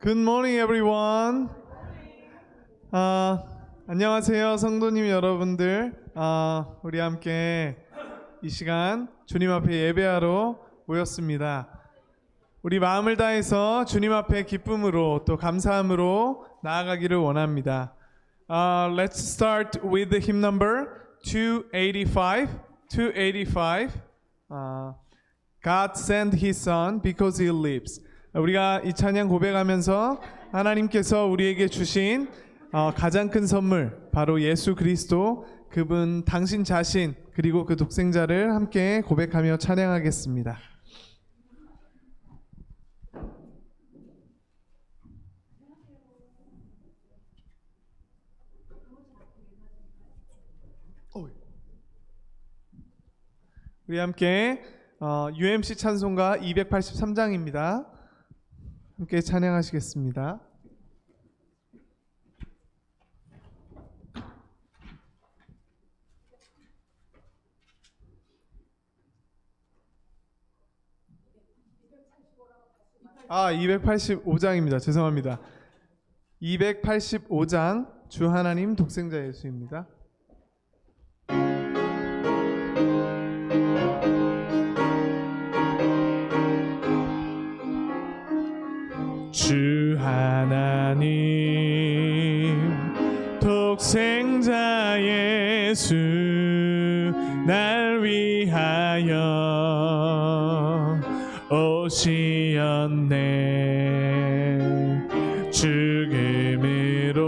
Good morning, everyone. 안녕하세요, 성도님 여러분들. 우리 함께 이 시간 주님 앞에 예배하러 모였습니다. 우리 마음을 다해서 주님 앞에 기쁨으로 또 감사함으로 나아가기를 원합니다. Let's start with the hymn number 285. 285. God sent His Son because He lives. 우리가 이 찬양 고백하면서 하나님께서 우리에게 주신 가장 큰 선물, 바로 예수 그리스도, 그분 당신 자신 그리고 그 독생자를 함께 고백하며 찬양하겠습니다. 우리 함께 UMC 찬송가 283장입니다. 함께 찬양하시겠습니다. 아, 285장입니다. 죄송합니다. 285장 주 하나님 독생자 예수입니다. 주 하나님 독생자 예수 날 위하여 오시었네. 죽음으로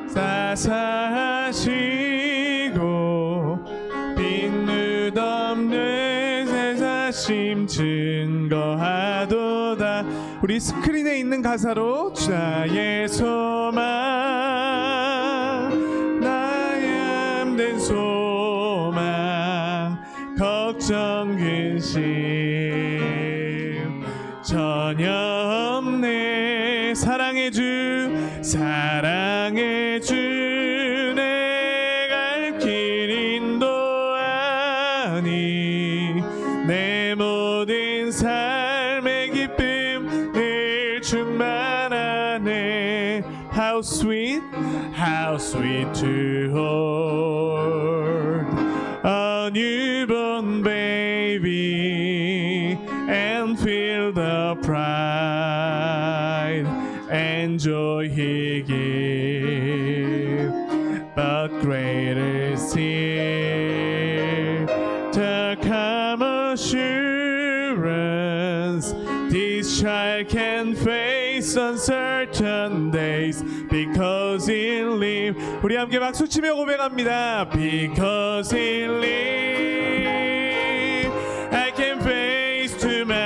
사사하시고 빈nud 없는 새 사심 증거하도다. 우리 스크린에 있는 가사로 나의 소망 나의 함된 소망 걱정 근심 전혀 없네. 사랑의 주 내 갈 길 인도하니 내 모든 삶의 기쁨 늘 충만하네. How sweet to hold a newborn baby and feel the pride and joy he gives, but greater still the calm assurance this child can face uncertain days because he lives. 우리 함께 박수치며 고백합니다. Because he lives I can face tomorrow.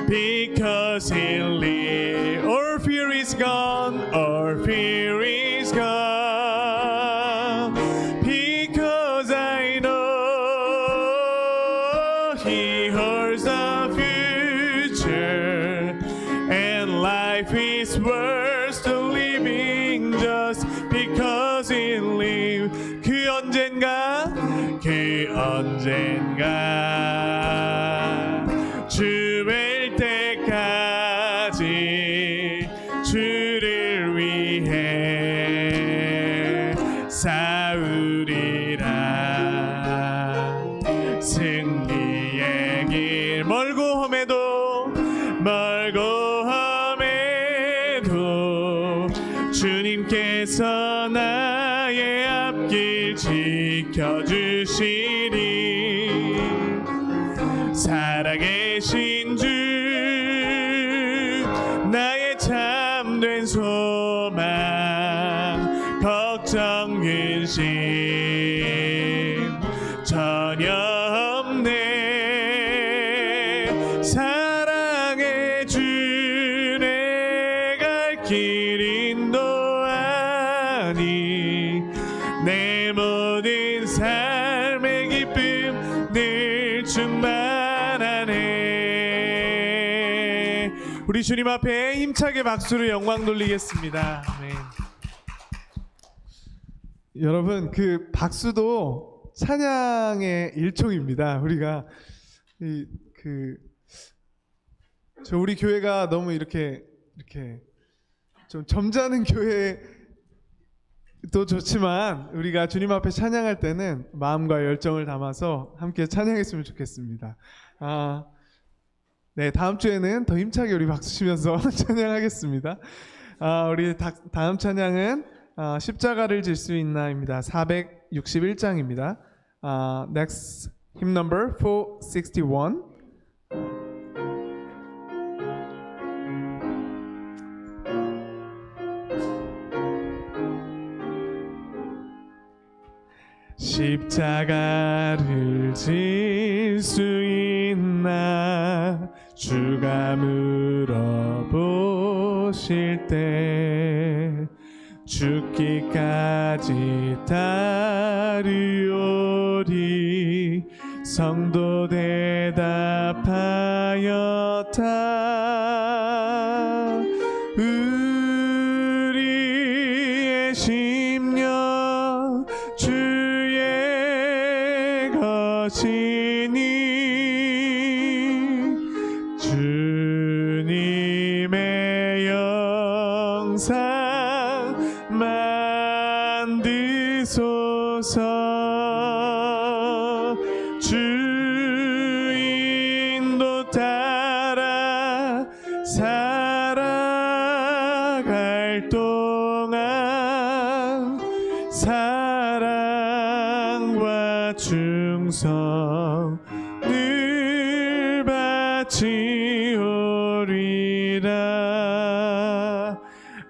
Because he lives all fear is gone, all fear is gone. Because I know he holds the future and life is worth the living just because he lives. 그 언젠가 주일 때까지 주를 위해 싸우리라. 승리의 길 멀고 험해도 주님께서 나의 앞길 지켜주시리. 살아계신 주 나의 참된 소망 걱정 근심 전혀 없네. 사랑의 주 내 갈 길 인도하니 내 모든 삶의 기쁨 늘 충만하네. 우리 주님 앞에 힘차게 박수로 영광 돌리겠습니다. 아멘. 여러분, 그 박수도 찬양의 일종입니다. 우리가 저 우리 교회가 너무 이렇게 좀 점잖은 교회도 좋지만 우리가 주님 앞에 찬양할 때는 마음과 열정을 담아서 함께 찬양했으면 좋겠습니다. 네, 다음 주에는 더 힘차게 우리 박수 치면서 찬양하겠습니다. 우리 다음 찬양은 십자가를 질 수 있나입니다. 461장입니다. Next hymn number 461. 십자가를 질 수 있나 주가 물어보실 때 죽기까지 따르오리 성도 대답하였다. 우리의 심령 주의 것이니 주님의 영상 만드소서. 주인도 따라 살아갈 동안 사랑과 충성을 바치오리라.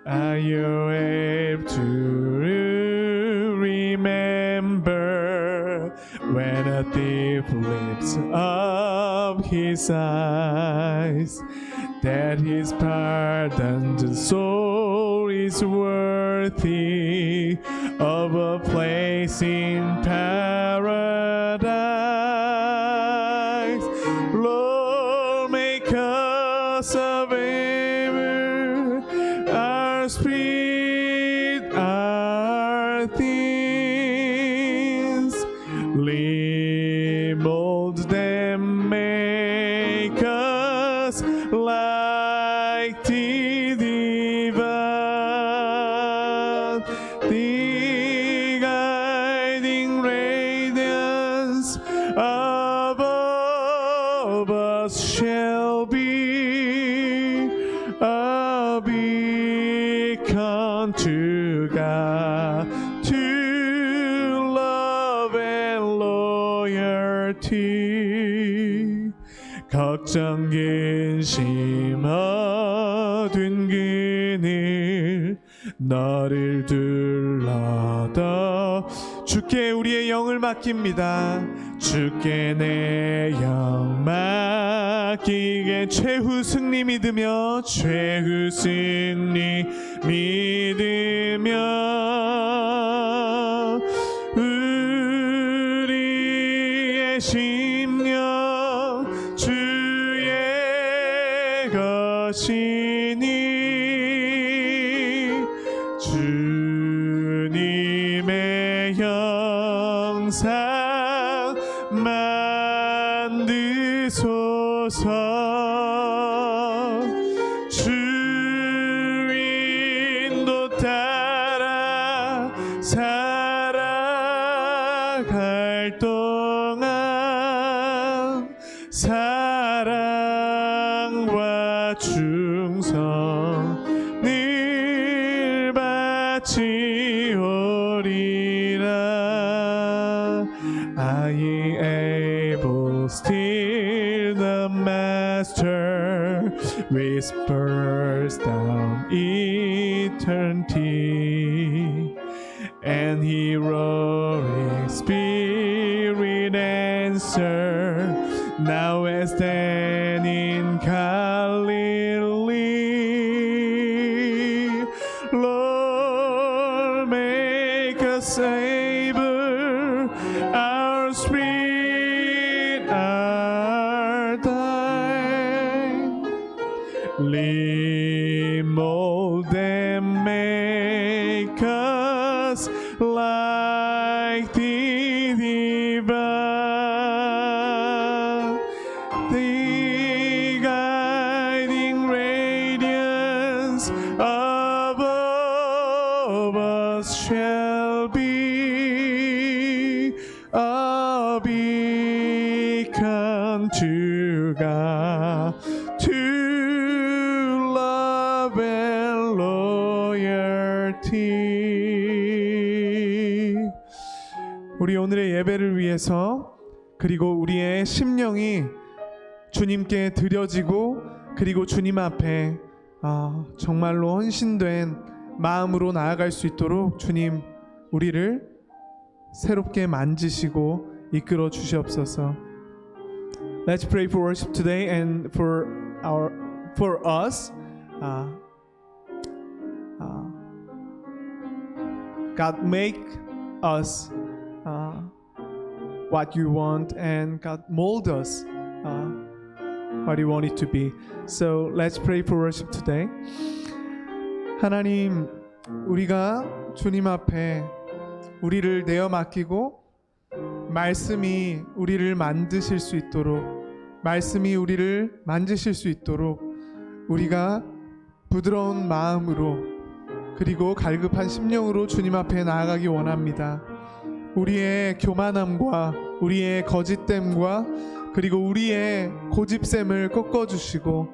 Are you able to remember when a thief lifts up his eyes that his pardoned soul is worthy of a place in paradise? Lord, make us available, our spirit, our things, mold them, make us like the divine, the guiding radiance above us shall be a beacon to God, to love and loyalty. 걱정 근심 어두운 그늘 너를 둘러더 주께 우리의 영을 맡깁니다. 주께 내 영 맡기게. 최후 승리 믿으며 최후 승리 믿으며 우리의 심령 주의 것이니 주님의 영상 만드소서. 주인도 따라 살아갈 동안 사랑과 충성을 바치오리라. I able still the master whispers down eternity, and he roaring spirit answer now as then in Galilee. Lord, make us able, our spirit are thine. Mold them, make us like the divine, the guiding us shall be a beacon to God, to love and loyalty. 우리 오늘의 예배를 위해서 그리고 우리의 심령이 주님께 드려지고 그리고 주님 앞에 정말로 헌신된 마음으로 나아갈 수 있도록 주님 우리를 새롭게 만지시고 이끌어 주시옵소서. Let's pray for worship today and for us. God make us what you want and God mold us what you want it to be. So let's pray for worship today. 하나님, 우리가 주님 앞에 우리를 내어 맡기고 말씀이 우리를 만드실 수 있도록, 말씀이 우리를 만지실 수 있도록 우리가 부드러운 마음으로 그리고 갈급한 심령으로 주님 앞에 나아가기 원합니다. 우리의 교만함과 우리의 거짓됨과 그리고 우리의 고집됨을 꺾어주시고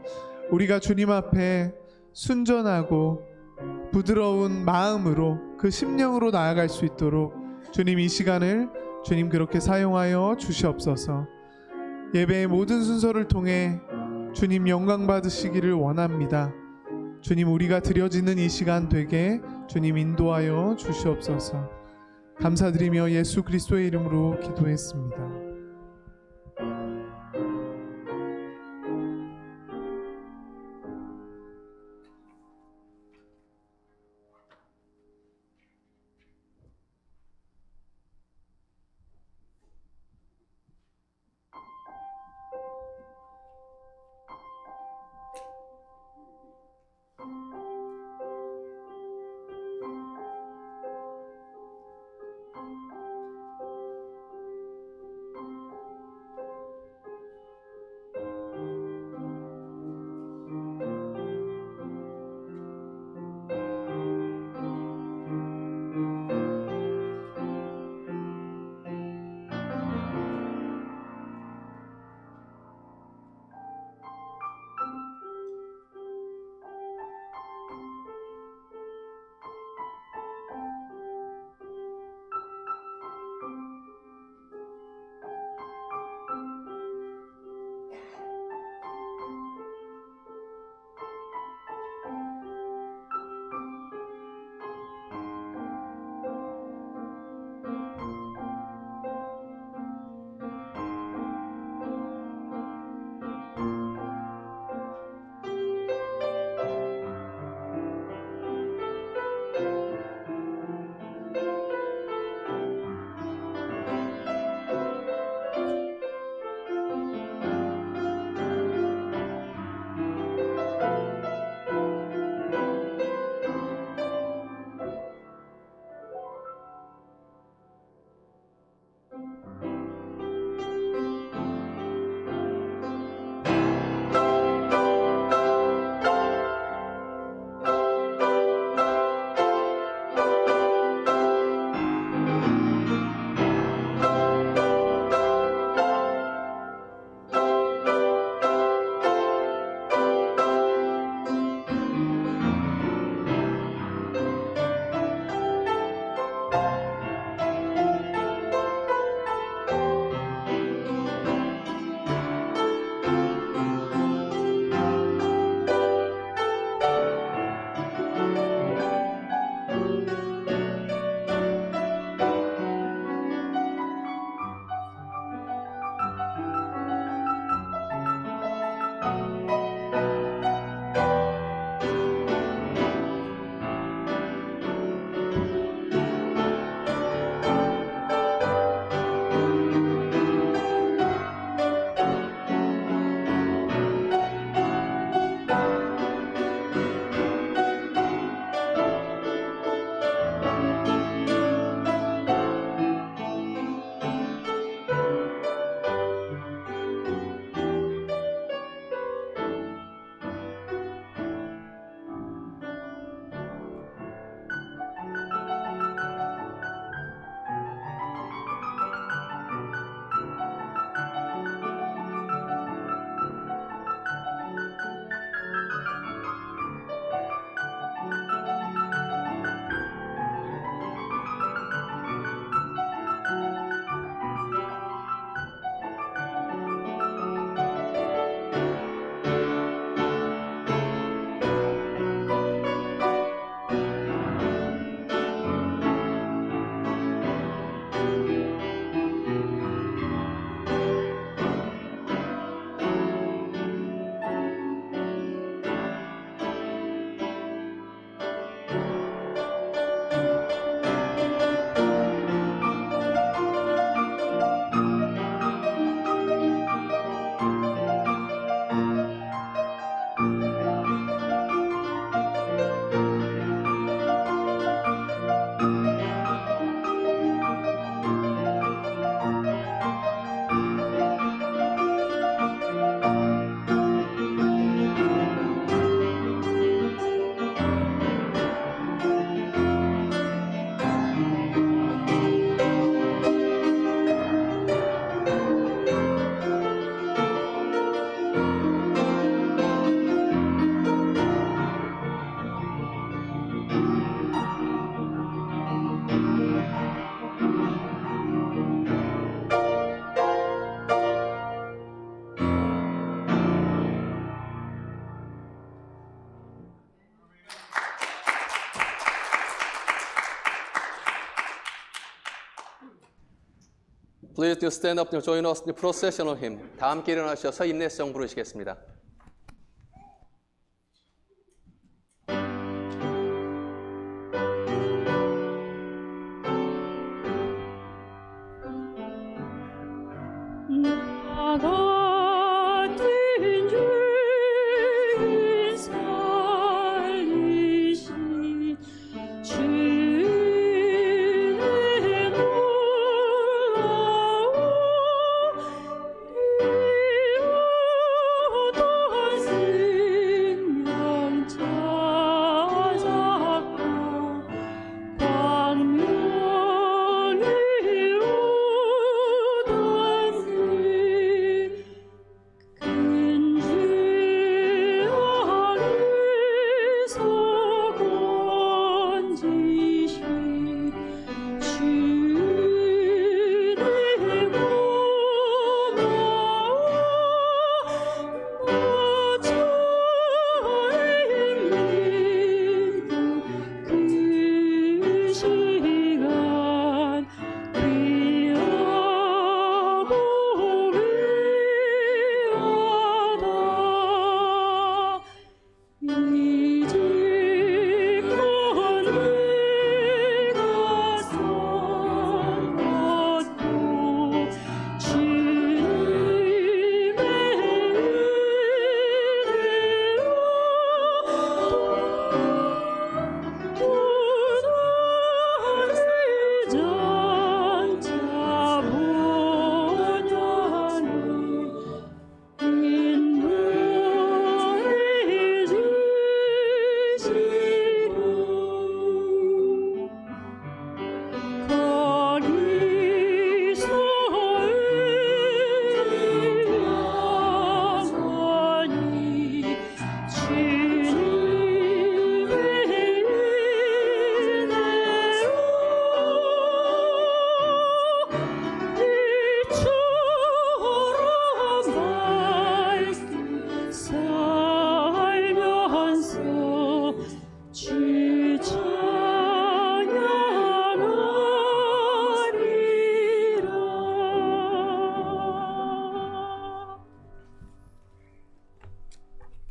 우리가 주님 앞에 순전하고 부드러운 마음으로 그 심령으로 나아갈 수 있도록 주님 이 시간을 주님 그렇게 사용하여 주시옵소서. 예배의 모든 순서를 통해 주님 영광 받으시기를 원합니다. 주님 우리가 드려지는 이 시간 되게 주님 인도하여 주시옵소서. 감사드리며 예수 그리스도의 이름으로 기도했습니다. Please do stand up and join us in the processional hymn. 다 함께 일어나셔서 인내성 부르시겠습니다.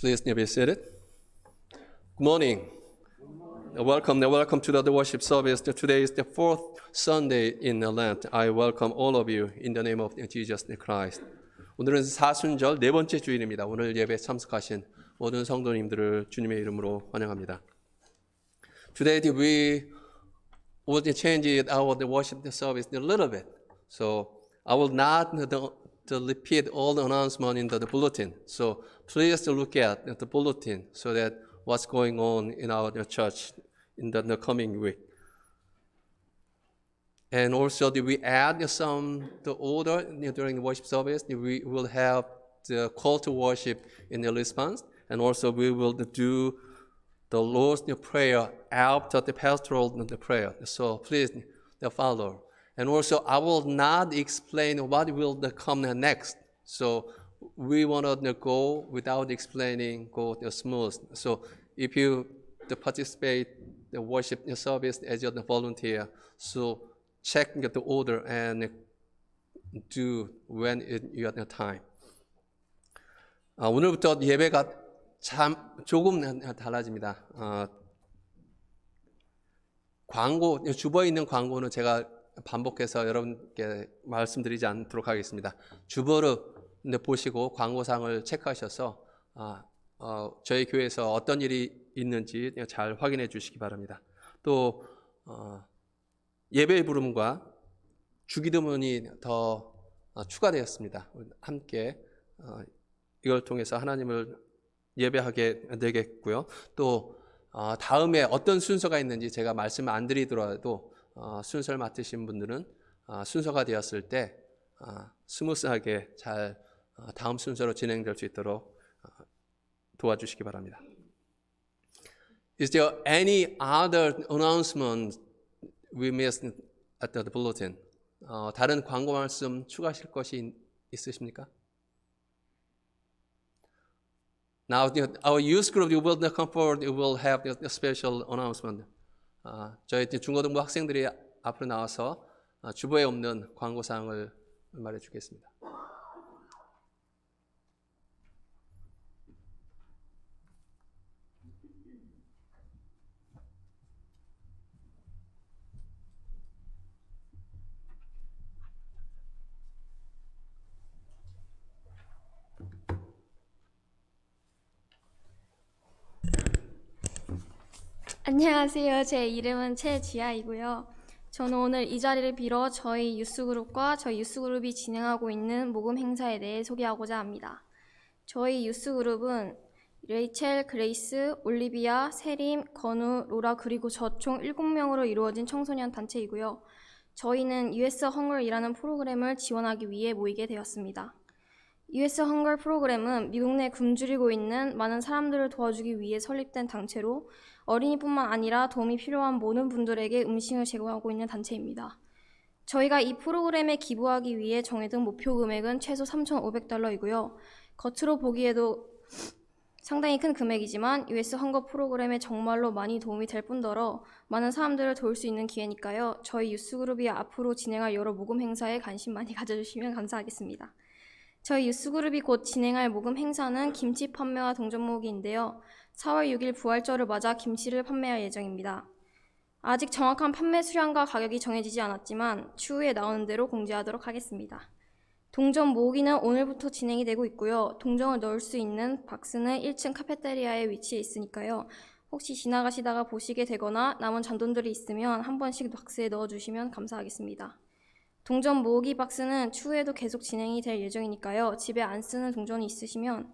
Please be seated. Good morning. Welcome to the worship service. Today is the fourth Sunday in Lent. I welcome all of you in the name of Jesus Christ. 오늘은 사순절 네 번째 주일입니다. 오늘 예배에 참석하신 모든 성도님들을 주님의 이름으로 환영합니다. Today we will change our worship service a little bit. So I will not repeat all the announcement in the bulletin. So please look at the bulletin so that what's going on in our church in the coming week. And also, we add the order during the worship service? We will have the call to worship in the response, and also we will do the Lord's Prayer after the pastoral prayer. So please follow. And also, I will not explain what will come next. So we want to go without explaining, go smooth. So if you participate the worship service as a volunteer, so check the order and do when you have time. 오늘부터 예배가 조금 달라집니다. 광고, 주보에 있는 광고는 제가 반복해서 여러분께 말씀드리지 않도록 하겠습니다. 주보를 보시고 광고상을 체크하셔서 저희 교회에서 어떤 일이 있는지 잘 확인해 주시기 바랍니다. 또 예배의 부름과 주기도문이 더 추가되었습니다. 함께 이걸 통해서 하나님을 예배하게 되겠고요. 또 다음에 어떤 순서가 있는지 제가 말씀 안 드리더라도 순서를 맡으신 분들은 순서가 되었을 때 스무스하게 잘 다음 순서로 진행될 수 있도록 도와주시기 바랍니다. Is there any other announcement we missed at the bulletin? 다른 광고 말씀 추가하실 것이 있으십니까? Now, our youth group will come forward. We will have a special announcement. 저희 중고등부 학생들이 앞으로 나와서 주보에 없는 광고 사항을 말해주겠습니다. 안녕하세요. 제 이름은 최지아이고요. 저는 오늘 이 자리를 빌어 저희 유스그룹과 저희 유스그룹이 진행하고 있는 모금 행사에 대해 소개하고자 합니다. 저희 유스그룹은 레이첼, 그레이스, 올리비아, 세림, 건우, 로라 그리고 저 총 7명으로 이루어진 청소년 단체이고요. 저희는 US 헝걸이라는 프로그램을 지원하기 위해 모이게 되었습니다. US 헝걸 프로그램은 미국 내 굶주리고 있는 많은 사람들을 도와주기 위해 설립된 단체로 어린이뿐만 아니라 도움이 필요한 모든 분들에게 음식을 제공하고 있는 단체입니다. 저희가 이 프로그램에 기부하기 위해 정해둔 목표 금액은 최소 $3,500이고요. 겉으로 보기에도 상당히 큰 금액이지만 US 헝거 프로그램에 정말로 많이 도움이 될 뿐더러 많은 사람들을 도울 수 있는 기회니까요. 저희 유스그룹이 앞으로 진행할 여러 모금 행사에 관심 많이 가져주시면 감사하겠습니다. 저희 유스그룹이 곧 진행할 모금 행사는 김치 판매와 동전 모으기인데요. 4월 6일 부활절을 맞아 김치를 판매할 예정입니다. 아직 정확한 판매 수량과 가격이 정해지지 않았지만 추후에 나오는 대로 공지하도록 하겠습니다. 동전 모으기는 오늘부터 진행이 되고 있고요. 동전을 넣을 수 있는 박스는 1층 카페테리아에 위치해 있으니까요. 혹시 지나가시다가 보시게 되거나 남은 잔돈들이 있으면 한 번씩 박스에 넣어주시면 감사하겠습니다. 동전 모으기 박스는 추후에도 계속 진행이 될 예정이니까요. 집에 안 쓰는 동전이 있으시면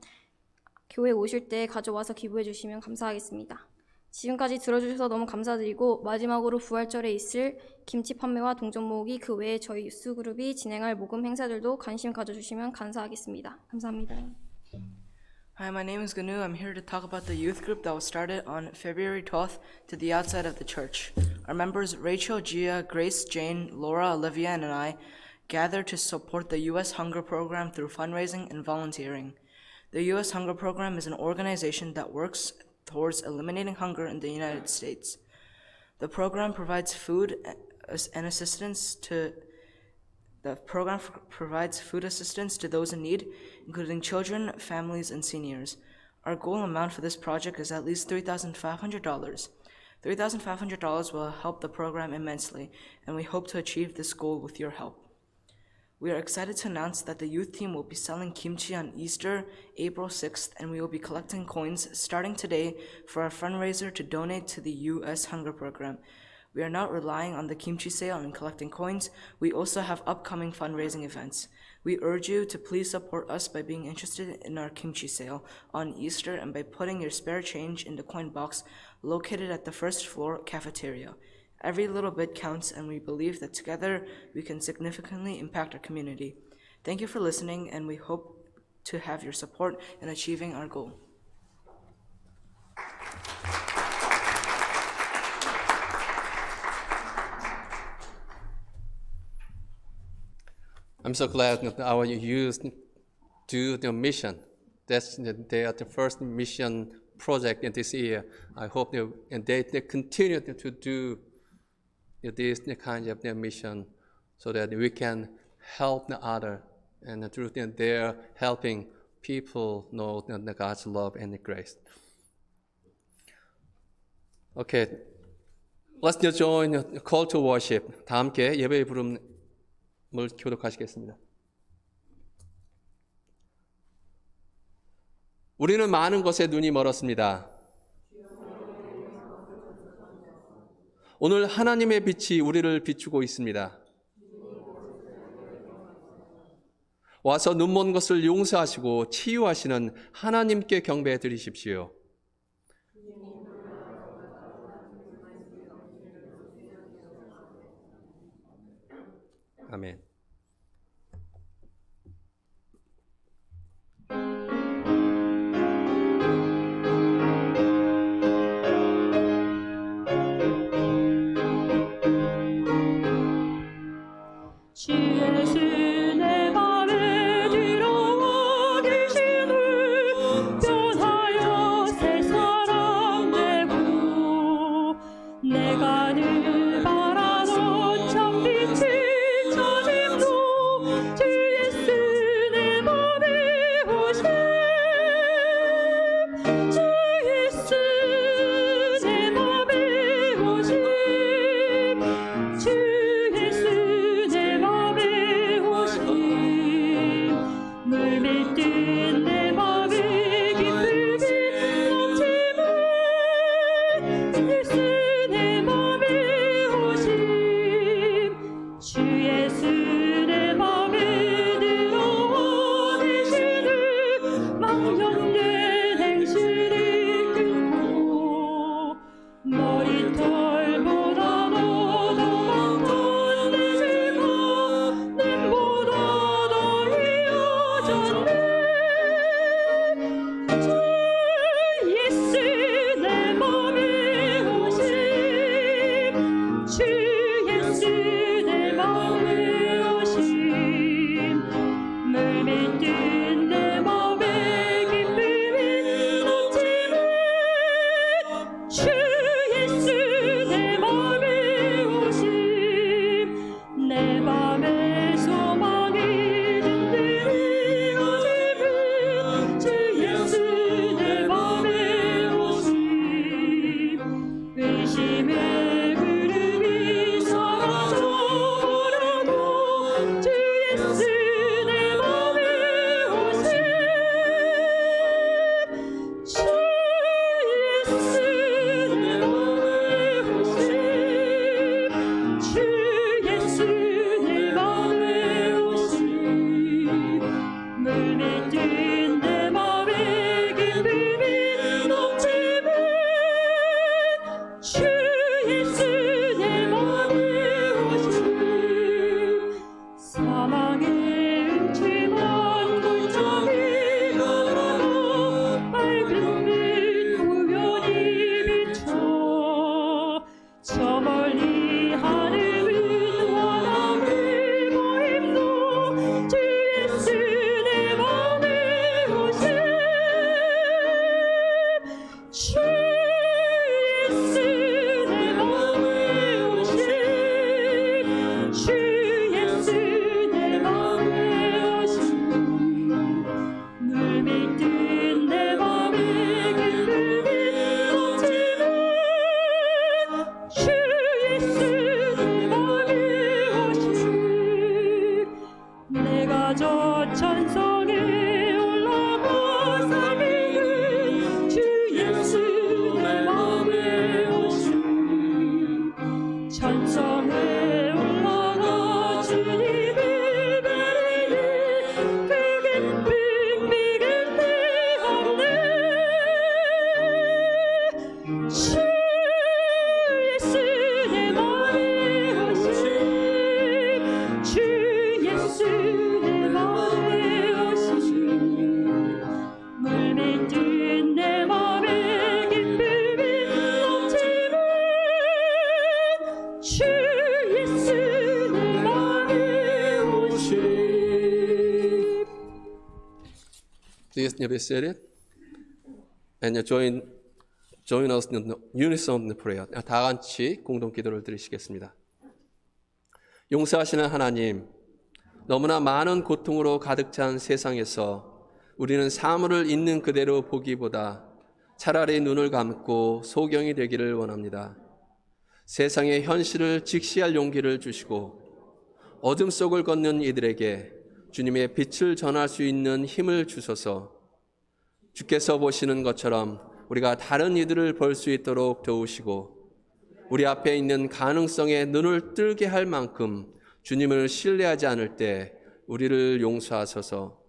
교회 오실 때 가져와서 기부해 주시면 감사하겠습니다. 지금까지 들어주셔서 너무 감사드리고 마지막으로 부활절에 있을 김치 판매와 동전 모으기 그 외에 저희 유스그룹이 진행할 모금 행사들도 관심 가져주시면 감사하겠습니다. 감사합니다. Hi, my name is Ganu. I'm here to talk about the youth group that was started on February 12th to the outside of the church. Our members Rachel, Gia, Grace, Jane, Laura, Olivia, and I gathered to support the U.S. Hunger Program through fundraising and volunteering. The U.S. Hunger Program is an organization that works towards eliminating hunger in the United States. The program provides food assistance to those in need, including children, families, and seniors. Our goal amount for this project is at least $3,500. $3,500 will help the program immensely, and we hope to achieve this goal with your help. We are excited to announce that the youth team will be selling kimchi on Easter, April 6th, and we will be collecting coins starting today for our fundraiser to donate to the U.S. Hunger Program. We are not relying on the kimchi sale and collecting coins. We also have upcoming fundraising events. We urge you to please support us by being interested in our kimchi sale on Easter and by putting your spare change in the coin box located at the first floor cafeteria. Every little bit counts, and we believe that together we can significantly impact our community. Thank you for listening, and we hope to have your support in achieving our goal. I'm so glad that our youth do the mission. They are the first mission project in this year. I hope they continue to do this kind of their mission so that we can help the other, and through their helping people know God's love and grace. Okay, let's join the call to worship. 다 함께 예배의 부름을 교독하시겠습니다. 우리는 많은 것에 눈이 멀었습니다. 오늘 하나님의 빛이 우리를 비추고 있습니다. 와서 눈먼 것을 용서하시고 치유하시는 하나님께 경배해 드리십시오. 아멘. 하늘 바라던 참빛을 찾음도 주 예수 내 맘에 오심 주 예수 내 맘에 오심 주 예수 내 맘에 오심 물밀듯 내 맘에 기쁨이 넘치네 예수 내 맘에 오심 주 예수 내 맘에 들어와 계시는 망령된 행실이 끊고 머리털보다도 더 많던 내 죄가 님보다 더 이어졌네 주 예수 내 맘에 오심 주 예수 내 맘에 오심 물밀듯 내 맘에 기쁨이 넘치네 주 예수 내 맘에 오심 내 맘에 소망이 든든히 오심은 주 예수 내 맘에 오심 의심의 구름이 사라져버려도 주 예수 내 맘에 오심 주 예수 내 맘에 오심 주 예수 내 맘에 오심 물밀듯 내 맘에 기쁨이 넘치네 주 예수 내 맘에 오심 사망의 음침한 골짜기 걸어가 밝은 빛 우연히 비춰 저 멀리 하늘은 원함을 보임도 주 예수 내 맘에 오심 주 예수 내 맘에 오심 주 예수 내 맘에 오심 물밀듯 내 맘에 기쁨이 넘치네 주 예수 내 맘에 오심 내가 저 천성에 올라가 살리는 주 예수 내 맘에 오심 천성에 올라가 주님을 베리니 그 기쁨 비길 데 없네 주 예수 내 맘에 오심 주 예수 내 맘에 오심 물밀듯 내 맘에 기쁨이 넘치네 주 예수 내 맘에 오심 Please be seated and join us in the unison prayer. 다 같이 공동 기도를 드리시겠습니다. 용서하시는 하나님, 너무나 많은 고통으로 가득 찬 세상에서 우리는 사물을 있는 그대로 보기보다 차라리 눈을 감고 소경이 되기를 원합니다. 세상의 현실을 직시할 용기를 주시고 어둠 속을 걷는 이들에게 주님의 빛을 전할 수 있는 힘을 주소서. 주께서 보시는 것처럼 우리가 다른 이들을 볼 수 있도록 도우시고 우리 앞에 있는 가능성에 눈을 뜨게 할 만큼 주님을 신뢰하지 않을 때 우리를 용서하소서.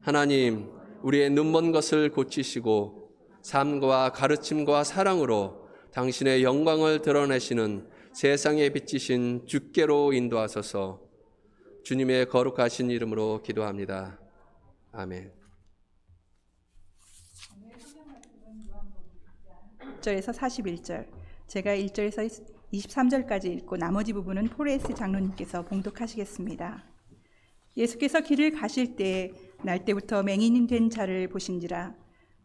하나님, 우리의 눈먼 것을 고치시고 삶과 가르침과 사랑으로 당신의 영광을 드러내시는 세상에 비치신 주께로 인도하소서. 주님의 거룩하신 이름으로 기도합니다. 아멘. 1절에서 41절, 제가 1절에서 23절까지 읽고 나머지 부분은 포레스 장로님께서 봉독하시겠습니다. 예수께서 길을 가실 때 날 때부터 맹인이 된 자를 보신지라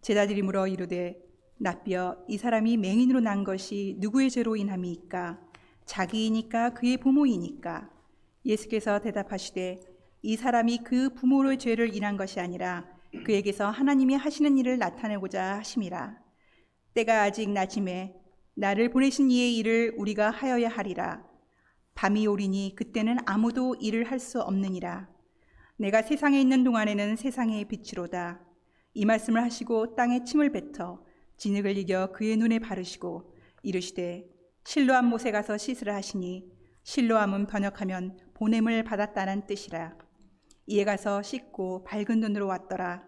제자들이 물어 이르되 납비여 이 사람이 맹인으로 난 것이 누구의 죄로 인함이니까? 자기이니까 그의 부모이니까? 예수께서 대답하시되 이 사람이 그 부모의 죄를 인한 것이 아니라 그에게서 하나님이 하시는 일을 나타내고자 하심이라. 때가 아직 낮임에 나를 보내신 이의 일을 우리가 하여야 하리라. 밤이 오리니 그때는 아무도 일을 할 수 없느니라. 내가 세상에 있는 동안에는 세상의 빛이로다. 이 말씀을 하시고 땅에 침을 뱉어 진흙을 이겨 그의 눈에 바르시고 이르시되 실로암 못에 가서 씻으라 하시니 실로암은 번역하면 보냄을 받았다는 뜻이라. 이에 가서 씻고 밝은 눈으로 왔더라.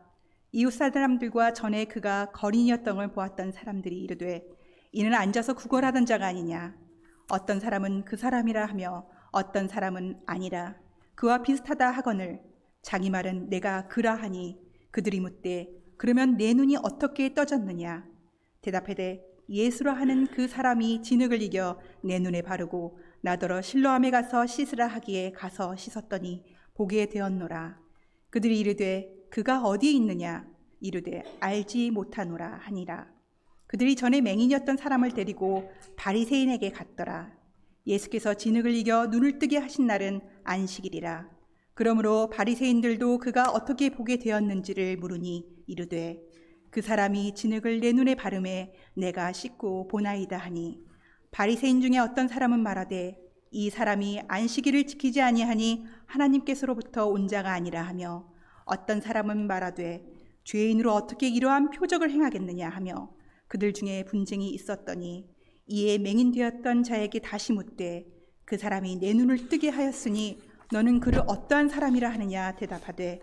이웃 사람들과 전에 그가 거린이었던 걸 보았던 사람들이 이르되 이는 앉아서 구걸하던 자가 아니냐. 어떤 사람은 그 사람이라 하며 어떤 사람은 아니라 그와 비슷하다 하거늘 자기 말은 내가 그라 하니 그들이 묻되 그러면 내 눈이 어떻게 떠졌느냐. 대답하되 예수라 하는 그 사람이 진흙을 이겨 내 눈에 바르고 나더러 실로암에 가서 씻으라 하기에 가서 씻었더니 보게 되었노라. 그들이 이르되 그가 어디에 있느냐. 이르되 알지 못하노라 하니라. 그들이 전에 맹인이었던 사람을 데리고 바리새인에게 갔더라. 예수께서 진흙을 이겨 눈을 뜨게 하신 날은 안식일이라. 그러므로 바리새인들도 그가 어떻게 보게 되었는지를 물으니 이르되 그 사람이 진흙을 내 눈에 바르매 내가 씻고 보나이다 하니 바리새인 중에 어떤 사람은 말하되 이 사람이 안식일을 지키지 아니하니 하나님께서로부터 온 자가 아니라 하며 어떤 사람은 말하되 죄인으로 어떻게 이러한 표적을 행하겠느냐 하며 그들 중에 분쟁이 있었더니 이에 맹인되었던 자에게 다시 묻되 그 사람이 내 눈을 뜨게 하였으니 너는 그를 어떠한 사람이라 하느냐. 대답하되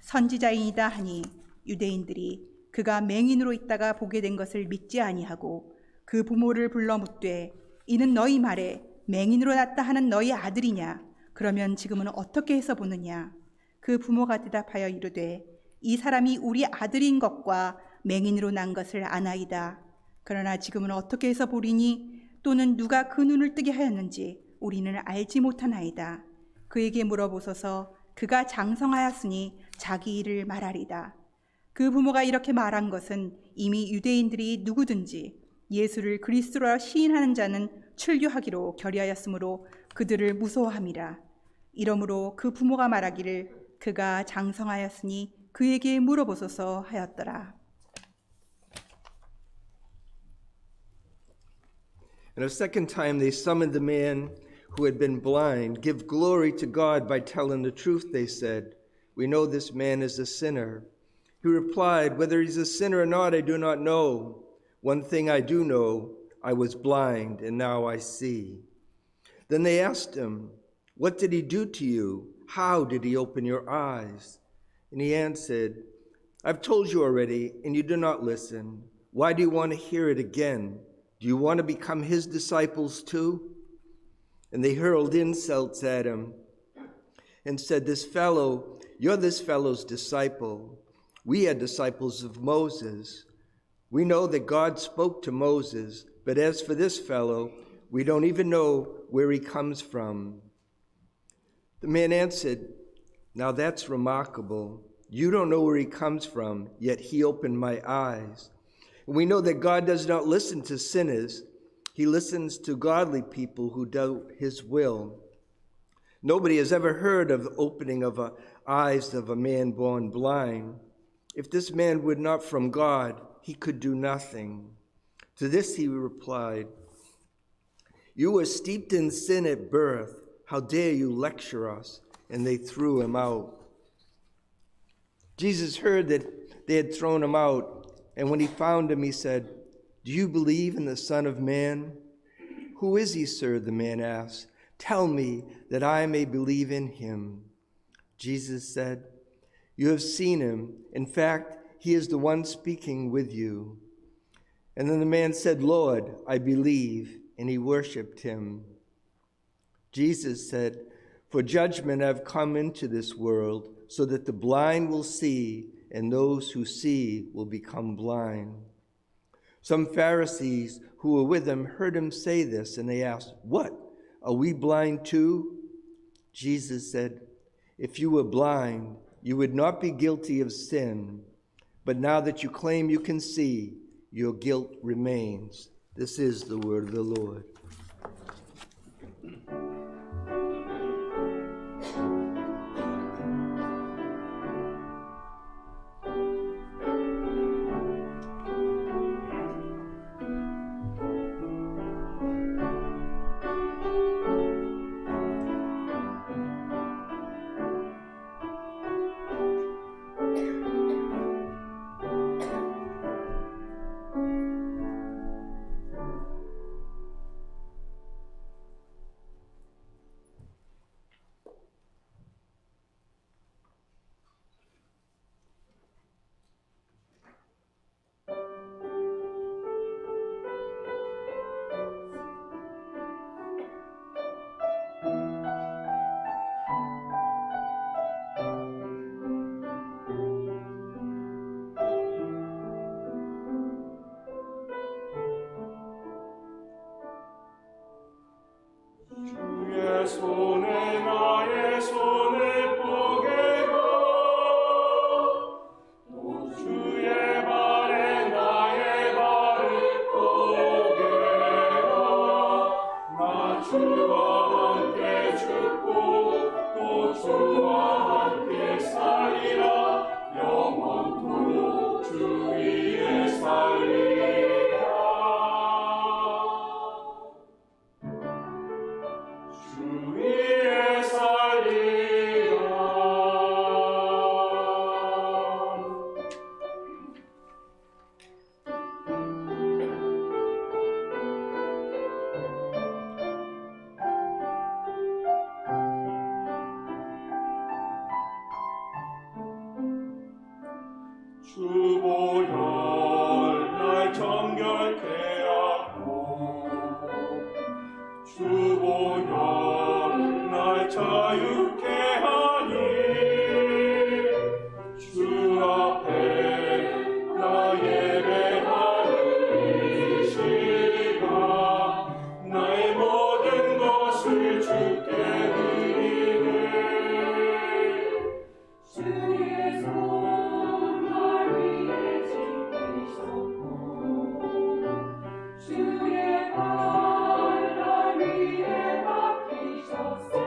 선지자이다 하니 유대인들이 그가 맹인으로 있다가 보게 된 것을 믿지 아니하고 그 부모를 불러 묻되 이는 너희 말에 맹인으로 났다 하는 너희 아들이냐. 그러면 지금은 어떻게 해서 보느냐. 그 부모가 대답하여 이르되 이 사람이 우리 아들인 것과 맹인으로 난 것을 아나이다. 그러나 지금은 어떻게 해서 보리니 또는 누가 그 눈을 뜨게 하였는지 우리는 알지 못하나이다. 그에게 물어보소서. 그가 장성하였으니 자기 일을 말하리다. 그 부모가 이렇게 말한 것은 이미 유대인들이 누구든지 예수를 그리스도라 시인하는 자는 출교하기로 결의하였으므로 그들을 무서워함이라. 이러므로 그 부모가 말하기를 그가 장성하였으니 그에게 물어보소서 하였더라. And a second time they summoned the man who had been blind. Give glory to God by telling the truth, they said. We know this man is a sinner. He replied, whether he's a sinner or not, I do not know. One thing I do know, I was blind and now I see. Then they asked him, what did he do to you? How did he open your eyes? And he answered, I've told you already and you do not listen. Why do you want to hear it again? Do you want to become his disciples too? And they hurled insults at him and said, you're this fellow's disciple. We are disciples of Moses. We know that God spoke to Moses, but as for this fellow, we don't even know where he comes from. The man answered, now that's remarkable. You don't know where he comes from, yet he opened my eyes. And we know that God does not listen to sinners. He listens to godly people who do his will. Nobody has ever heard of the opening of the eyes of a man born blind. If this man were not from God, he could do nothing. To this he replied, you were steeped in sin at birth. How dare you lecture us? And they threw him out. Jesus heard that they had thrown him out. And when he found him, he said, do you believe in the Son of Man? Who is he, sir? The man asked. Tell me that I may believe in him. Jesus said, you have seen him. In fact, he is the one speaking with you. And then the man said, Lord, I believe. And he worshiped him. Jesus said, for judgment I have come into this world, so that the blind will see, and those who see will become blind. Some Pharisees who were with him heard him say this, and they asked, what? Are we blind too? Jesus said, if you were blind, you would not be guilty of sin. But now that you claim you can see, your guilt remains. This is the word of the Lord. 주의 손에 나의 손을 뽀개고 또 주의 발에 나의 발을 뽀개라. 나 주와 함께 죽고 또 주와 함께 살리라. 영원토록 주 위에 살리라. 주 위에 살리라. 주보혈 날 정결케 하고 주보혈 날 자유케 하니 주 앞에 나 예배하는 이 시간 나의 모든 것을 주께 드리네. 주의 손 날 위에 지키셨고 주의 발 날 위에 맡기셨으니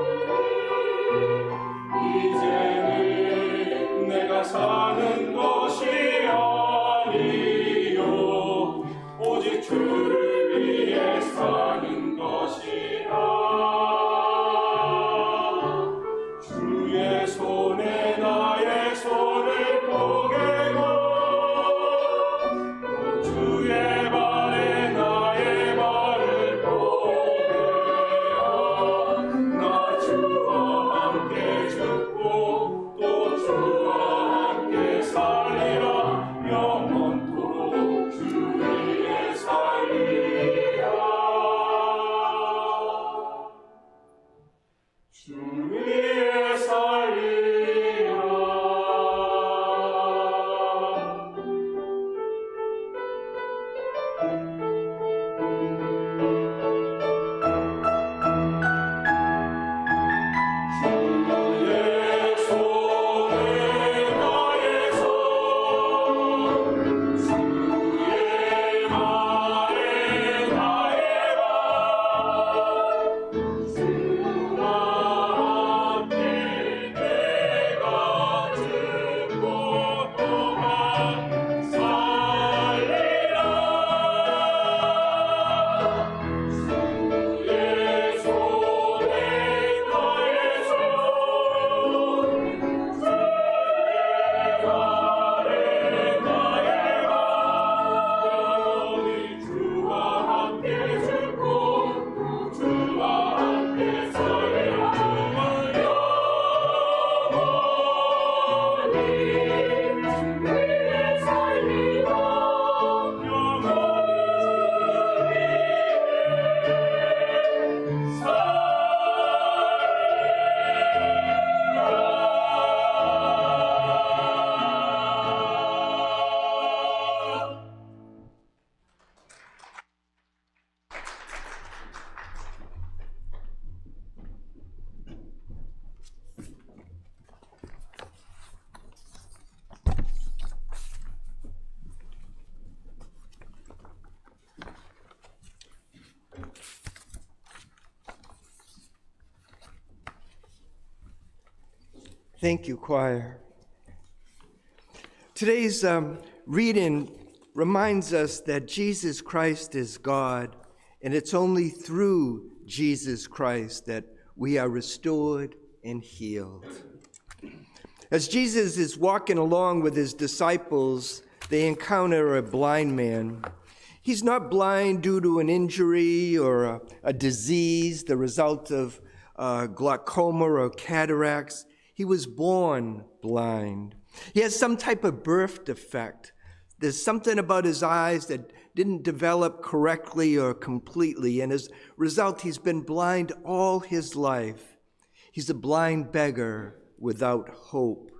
Thank you, choir. Today's reading reminds us that Jesus Christ is God, and it's only through Jesus Christ that we are restored and healed. As Jesus is walking along with his disciples, they encounter a blind man. He's not blind due to an injury or a disease, the result of glaucoma or cataracts. He was born blind. He has some type of birth defect. There's something about his eyes that didn't develop correctly or completely, and as a result, he's been blind all his life. He's a blind beggar without hope.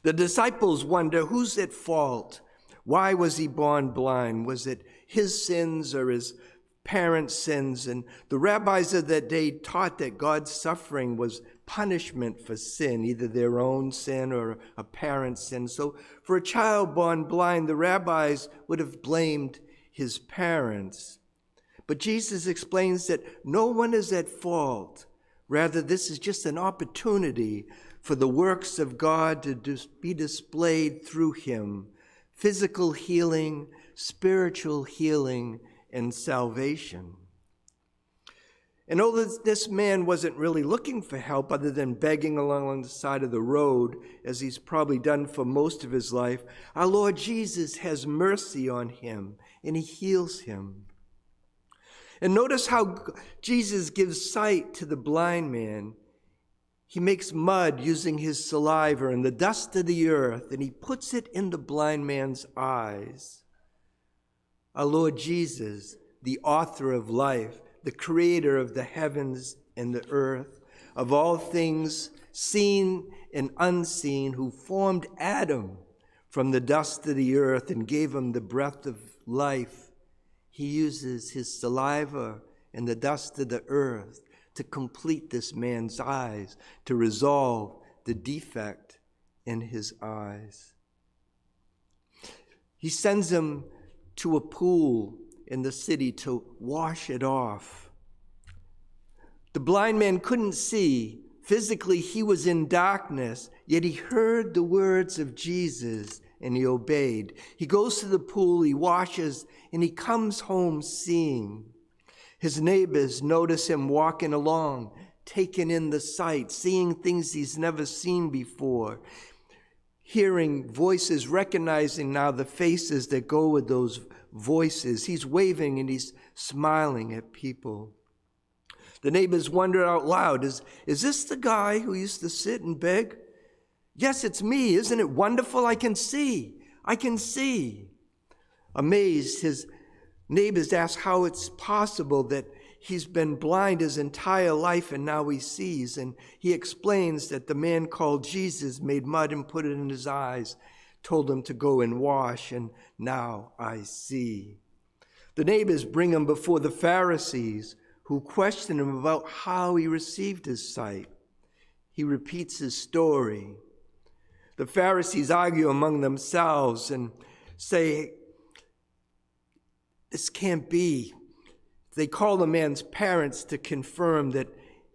The disciples wonder, who's at fault? Why was he born blind? Was it his sins or his parents' sins? And the rabbis of that day taught that God's suffering was punishment for sin, either their own sin or a parent's sin. So for a child born blind, the rabbis would have blamed his parents. But Jesus explains that no one is at fault. Rather, this is just an opportunity for the works of God to be displayed through him. Physical healing, spiritual healing, and salvation. And although this man wasn't really looking for help other than begging along the side of the road, as he's probably done for most of his life, our Lord Jesus has mercy on him and he heals him. And notice how Jesus gives sight to the blind man. He makes mud using his saliva and the dust of the earth, and he puts it in the blind man's eyes. Our Lord Jesus, the author of life, the creator of the heavens and the earth, of all things seen and unseen, who formed Adam from the dust of the earth and gave him the breath of life, he uses his saliva and the dust of the earth to complete this man's eyes, to resolve the defect in his eyes. He sends him to a pool in the city to wash it off. The blind man couldn't see. Physically, he was in darkness, yet he heard the words of Jesus and he obeyed. He goes to the pool, he washes, and he comes home seeing. His neighbors notice him walking along, taking in the sight, seeing things he's never seen before, hearing voices, recognizing now the faces that go with those voices. He's waving and he's smiling at people. The neighbors wonder out loud, is this the guy who used to sit and beg? Yes, it's me. Isn't it wonderful? I can see. Amazed, his neighbors ask how it's possible that he's been blind his entire life and now he sees. And he explains that the man called Jesus made mud and put it in his eyes, told him to go and wash, and now I see. The neighbors bring him before the Pharisees, who question him about how he received his sight. He repeats his story. The Pharisees argue among themselves and say, this can't be. They call the man's parents to confirm that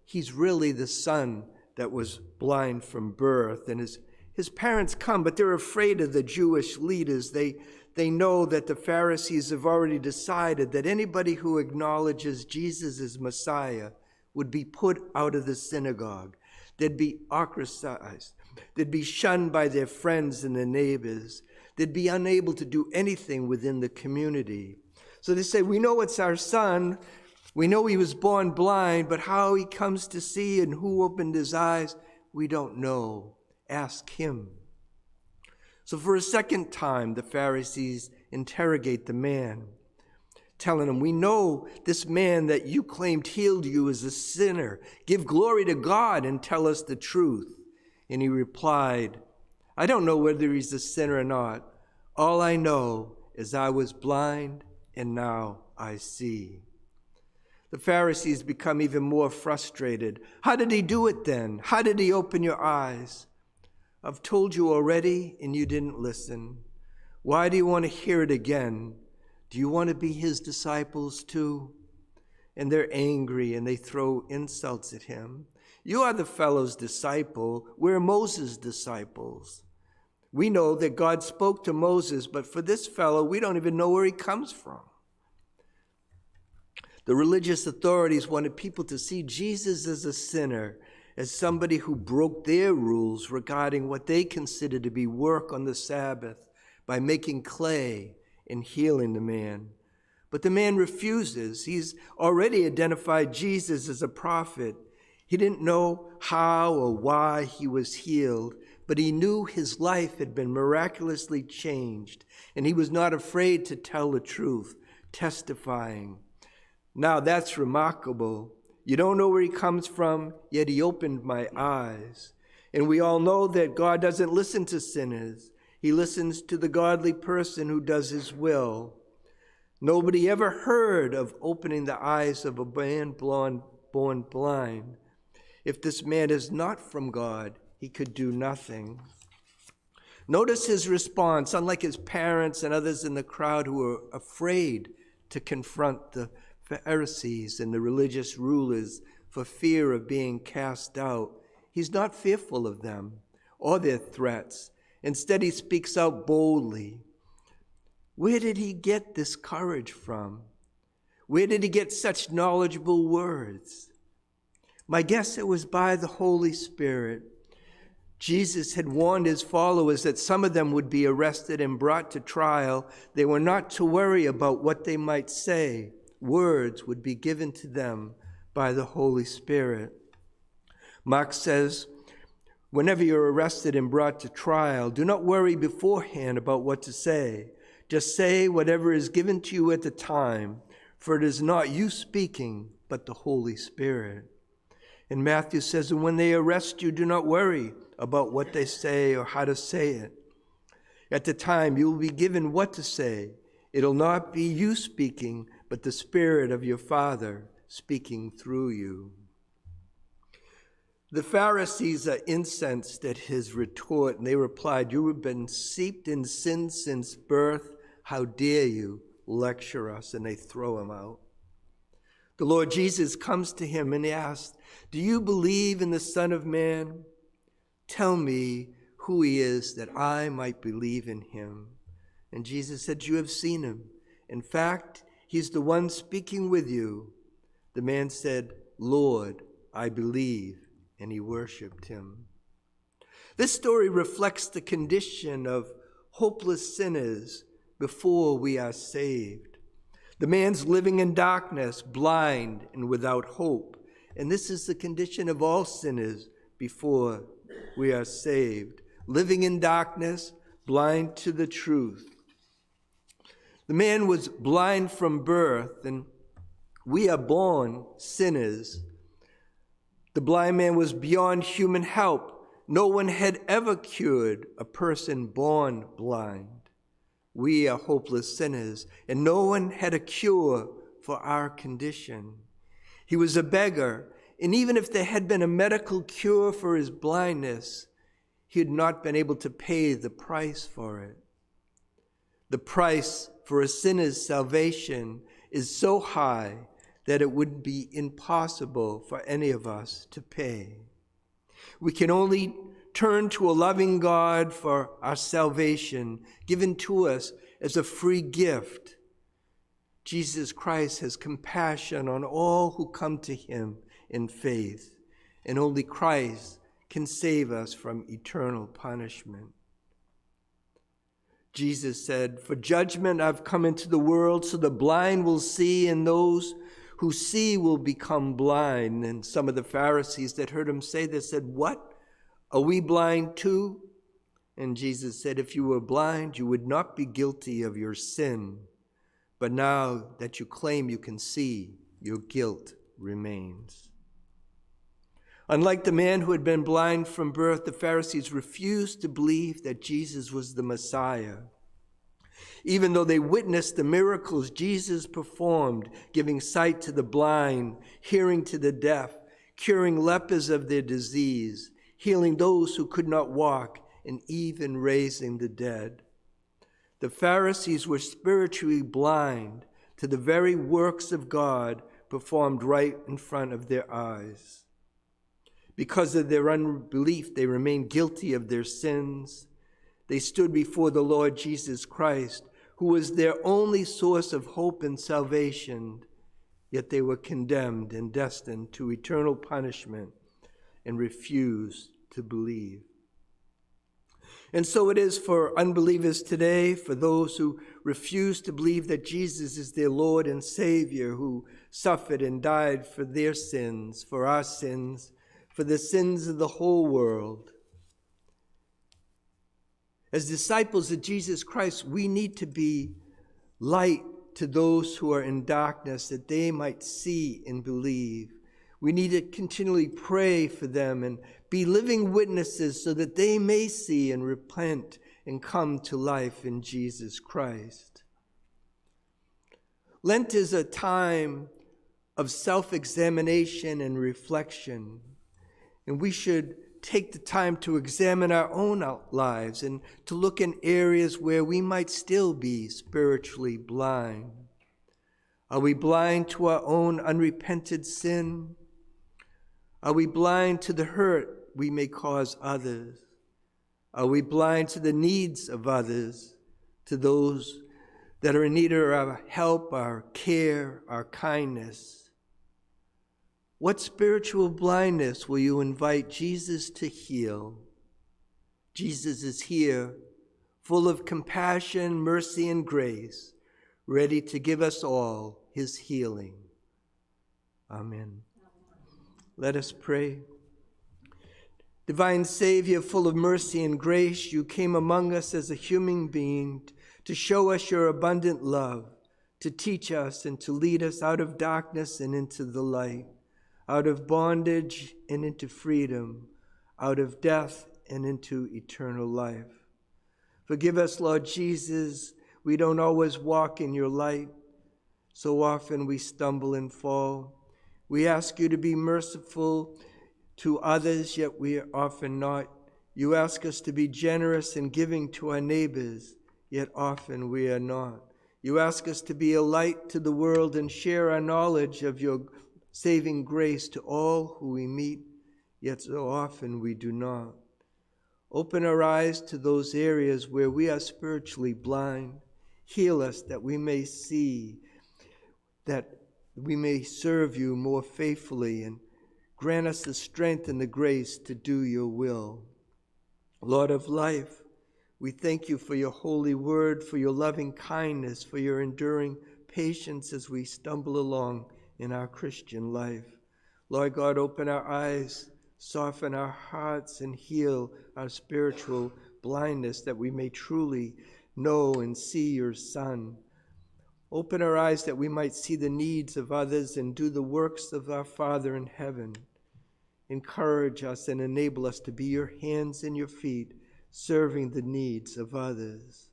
he's really the son that was blind from birth. And his parents come, but they're afraid of the Jewish leaders. They know that the Pharisees have already decided that anybody who acknowledges Jesus as Messiah would be put out of the synagogue. They'd be ostracized. They'd be shunned by their friends and their neighbors. They'd be unable to do anything within the community. So they say, we know it's our son. We know he was born blind, but how he comes to see and who opened his eyes, we don't know. Ask him. So for a second time, the Pharisees interrogate the man, telling him, we know this man that you claimed healed you is a sinner. Give glory to God and tell us the truth. And he replied, I don't know whether he's a sinner or not. All I know is I was blind and now I see. The Pharisees become even more frustrated. How did he do it then? How did he open your eyes? I've told you already and you didn't listen. Why do you want to hear it again? Do you want to be his disciples too? And they're angry and they throw insults at him. You are the fellow's disciple. We're Moses' disciples. We know that God spoke to Moses, but for this fellow, we don't even know where he comes from. The religious authorities wanted people to see Jesus as a sinner, as somebody who broke their rules regarding what they considered to be work on the Sabbath by making clay and healing the man. But the man refuses. He's already identified Jesus as a prophet. He didn't know how or why he was healed, but he knew his life had been miraculously changed, and he was not afraid to tell the truth, testifying. Now that's remarkable. You don't know where he comes from, yet he opened my eyes. And we all know that God doesn't listen to sinners. He listens to the godly person who does his will. Nobody ever heard of opening the eyes of a man born blind. If this man is not from God, he could do nothing. Notice his response, unlike his parents and others in the crowd who were afraid to confront the Pharisees and the religious rulers for fear of being cast out. He's not fearful of them or their threats. Instead, he speaks out boldly. Where did he get this courage from? Where did he get such knowledgeable words? My guess it was by the Holy Spirit. Jesus had warned his followers that some of them would be arrested and brought to trial. They were not to worry about what they might say. Words would be given to them by the Holy Spirit. Mark says, whenever you're arrested and brought to trial, do not worry beforehand about what to say. Just say whatever is given to you at the time, for it is not you speaking, but the Holy Spirit. And Matthew says, and when they arrest you, do not worry about what they say or how to say it. At the time, you will be given what to say. It'll not be you speaking, but the Spirit of your Father speaking through you. The Pharisees are incensed at his retort, and they replied, you have been steeped in sin since birth. How dare you lecture us? And they throw him out. The Lord Jesus comes to him and asks, do you believe in the Son of Man? Tell me who he is that I might believe in him. And Jesus said, you have seen him. In fact, he's the one speaking with you. The man said, Lord, I believe, and he worshiped him. This story reflects the condition of hopeless sinners before we are saved. The man's living in darkness, blind and without hope. And this is the condition of all sinners before we are saved. Living in darkness, blind to the truth. The man was blind from birth, and we are born sinners. The blind man was beyond human help. No one had ever cured a person born blind. We are hopeless sinners, and no one had a cure for our condition. He was a beggar, and even if there had been a medical cure for his blindness, he had not been able to pay the price for it. The price for a sinner's salvation is so high that it would be impossible for any of us to pay. We can only turn to a loving God for our salvation, given to us as a free gift. Jesus Christ has compassion on all who come to him in faith, and only Christ can save us from eternal punishment. Jesus said, for judgment I've come into the world, so the blind will see, and those who see will become blind. And some of the Pharisees that heard him say this said, what? Are we blind too? And Jesus said, if you were blind, you would not be guilty of your sin. But now that you claim you can see, your guilt remains. Unlike the man who had been blind from birth, the Pharisees refused to believe that Jesus was the Messiah. Even though they witnessed the miracles Jesus performed, giving sight to the blind, hearing to the deaf, curing lepers of their disease, healing those who could not walk, and even raising the dead. The Pharisees were spiritually blind to the very works of God performed right in front of their eyes. Because of their unbelief, they remained guilty of their sins. They stood before the Lord Jesus Christ, who was their only source of hope and salvation, yet they were condemned and destined to eternal punishment and refused to believe. And so it is for unbelievers today, for those who refuse to believe that Jesus is their Lord and Savior, who suffered and died for their sins, for our sins, for the sins of the whole world. As disciples of Jesus Christ, we need to be light to those who are in darkness, that they might see and believe. We need to continually pray for them and be living witnesses so that they may see and repent and come to life in Jesus Christ. Lent is a time of self-examination and reflection, and we should take the time to examine our own lives and to look in areas where we might still be spiritually blind. Are we blind to our own unrepented sin? Are we blind to the hurt we may cause others? Are we blind to the needs of others, to those that are in need of our help, our care, our kindness? What spiritual blindness will you invite Jesus to heal? Jesus is here, full of compassion, mercy, and grace, ready to give us all his healing. Amen. Let us pray. Divine Savior, full of mercy and grace, you came among us as a human being to show us your abundant love, to teach us and to lead us out of darkness and into the light, out of bondage and into freedom, out of death and into eternal life. Forgive us, Lord Jesus, we don't always walk in your light. So often we stumble and fall. We ask you to be merciful to others, yet we are often not. You ask us to be generous and giving to our neighbors, yet often we are not. You ask us to be a light to the world and share our knowledge of your saving grace to all who we meet, yet so often we do not. Open our eyes to those areas where we are spiritually blind. Heal us that we may see, that we may serve you more faithfully, and grant us the strength and the grace to do your will. Lord of life, we thank you for your holy word, for your loving kindness, for your enduring patience as we stumble along in our Christian life. Lord God, open our eyes, soften our hearts, and heal our spiritual blindness, that we may truly know and see your Son. Open our eyes that we might see the needs of others and do the works of our Father in heaven. Encourage us and enable us to be your hands and your feet, serving the needs of others.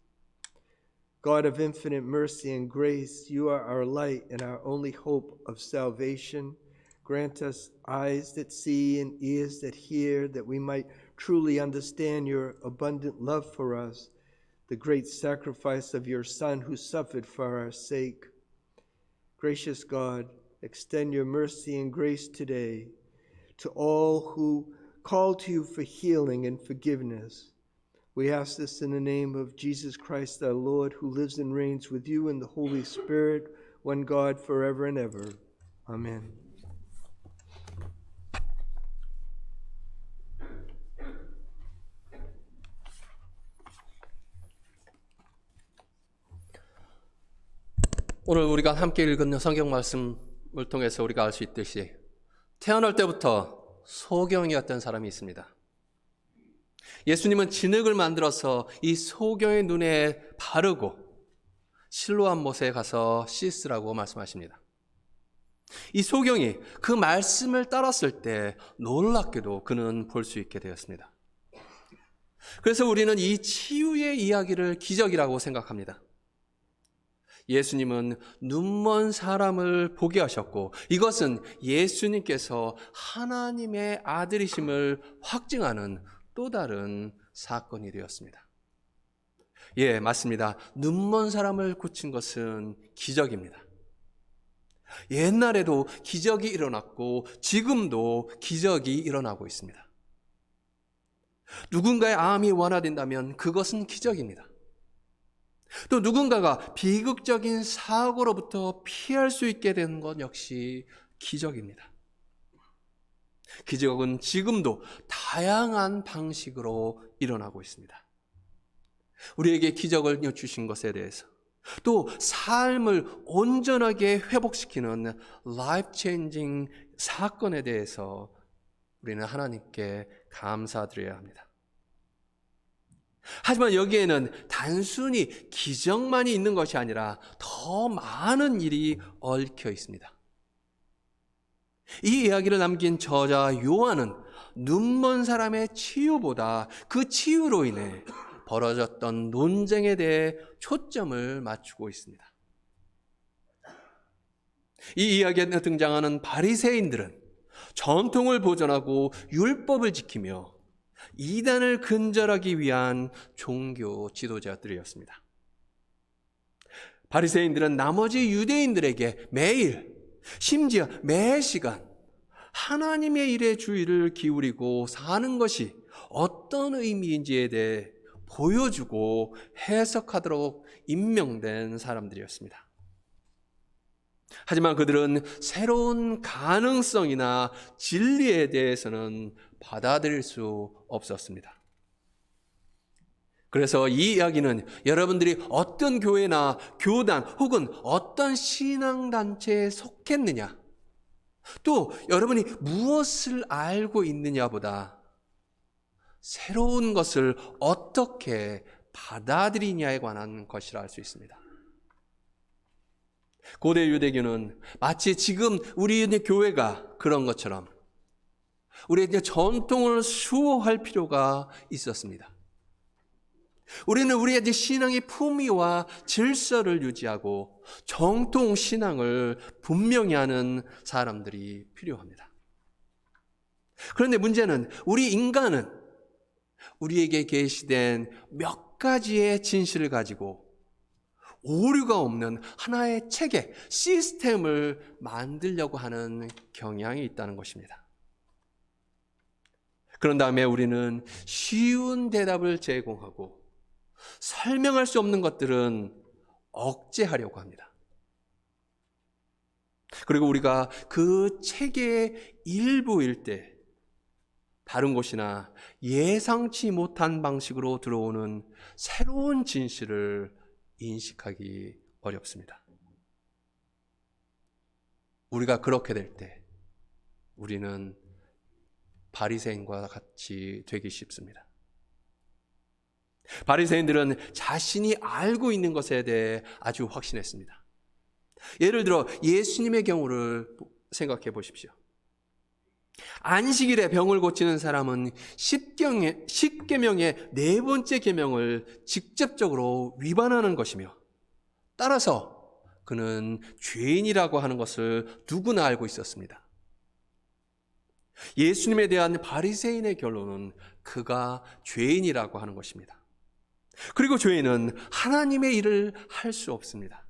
God of infinite mercy and grace, you are our light and our only hope of salvation. Grant us eyes that see and ears that hear, that we might truly understand your abundant love for us, the great sacrifice of your Son who suffered for our sake. Gracious God, extend your mercy and grace today to all who call to you for healing and forgiveness. We ask this in the name of Jesus Christ, our Lord, who lives and reigns with you in the Holy Spirit, one God, forever and ever. Amen. 오늘 우리가 함께 읽은 성경 말씀을 통해서 우리가 알 수 있듯이 태어날 때부터 소경이었던 사람이 있습니다. 예수님은 진흙을 만들어서 이 소경의 눈에 바르고 실로암 못에 가서 씻으라고 말씀하십니다. 이 소경이 그 말씀을 따랐을 때 놀랍게도 그는 볼 수 있게 되었습니다. 그래서 우리는 이 치유의 이야기를 기적이라고 생각합니다. 예수님은 눈먼 사람을 보게 하셨고, 이것은 예수님께서 하나님의 아들이심을 확증하는 또 다른 사건이 되었습니다. 예, 맞습니다. 눈먼 사람을 고친 것은 기적입니다. 옛날에도 기적이 일어났고 지금도 기적이 일어나고 있습니다. 누군가의 암이 완화된다면 그것은 기적입니다. 또 누군가가 비극적인 사고로부터 피할 수 있게 되는 것 역시 기적입니다. 기적은 지금도 다양한 방식으로 일어나고 있습니다. 우리에게 기적을 주신 것에 대해서, 또 삶을 온전하게 회복시키는 라이프 체인징 사건에 대해서 우리는 하나님께 감사드려야 합니다. 하지만 여기에는 단순히 기적만이 있는 것이 아니라 더 많은 일이 얽혀 있습니다. 이 이야기를 남긴 저자 요한은 눈먼 사람의 치유보다 그 치유로 인해 벌어졌던 논쟁에 대해 초점을 맞추고 있습니다. 이 이야기에 등장하는 바리새인들은 전통을 보존하고 율법을 지키며 이단을 근절하기 위한 종교 지도자들이었습니다. 바리새인들은 나머지 유대인들에게 매일, 심지어 매 시간 하나님의 일에 주의를 기울이고 사는 것이 어떤 의미인지에 대해 보여주고 해석하도록 임명된 사람들이었습니다. 하지만 그들은 새로운 가능성이나 진리에 대해서는 받아들일 수 없었습니다. 그래서 이 이야기는 여러분들이 어떤 교회나 교단 혹은 어떤 신앙단체에 속했느냐, 또 여러분이 무엇을 알고 있느냐보다 새로운 것을 어떻게 받아들이냐에 관한 것이라 할 수 있습니다. 고대 유대교는 마치 지금 우리 교회가 그런 것처럼 우리의 전통을 수호할 필요가 있었습니다. 우리는 우리의 신앙의 품위와 질서를 유지하고 정통 신앙을 분명히 하는 사람들이 필요합니다. 그런데 문제는 우리 인간은 우리에게 계시된 몇 가지의 진실을 가지고 오류가 없는 하나의 체계, 시스템을 만들려고 하는 경향이 있다는 것입니다. 그런 다음에 우리는 쉬운 대답을 제공하고 설명할 수 없는 것들은 억제하려고 합니다. 그리고 우리가 그 체계의 일부일 때 다른 곳이나 예상치 못한 방식으로 들어오는 새로운 진실을 인식하기 어렵습니다. 우리가 그렇게 될 때 우리는 바리새인과 같이 되기 쉽습니다. 바리새인들은 자신이 알고 있는 것에 대해 아주 확신했습니다. 예를 들어 예수님의 경우를 생각해 보십시오. 안식일에 병을 고치는 사람은 십계명의 네 번째 계명을 직접적으로 위반하는 것이며, 따라서 그는 죄인이라고 하는 것을 누구나 알고 있었습니다. 예수님에 대한 바리새인의 결론은 그가 죄인이라고 하는 것입니다. 그리고 죄인은 하나님의 일을 할 수 없습니다.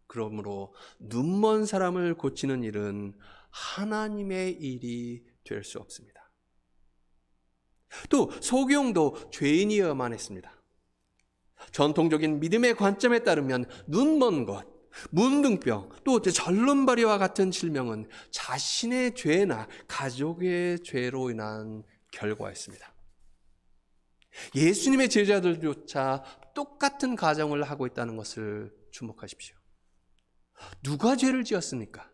그러므로 눈먼 사람을 고치는 일은 하나님의 일이 될 수 없습니다. 또 소경도 죄인이어야만 했습니다. 전통적인 믿음의 관점에 따르면 눈먼 것, 문둥병, 또 절름발이와 같은 질병은 자신의 죄나 가족의 죄로 인한 결과였습니다. 예수님의 제자들조차 똑같은 가정을 하고 있다는 것을 주목하십시오. 누가 죄를 지었습니까?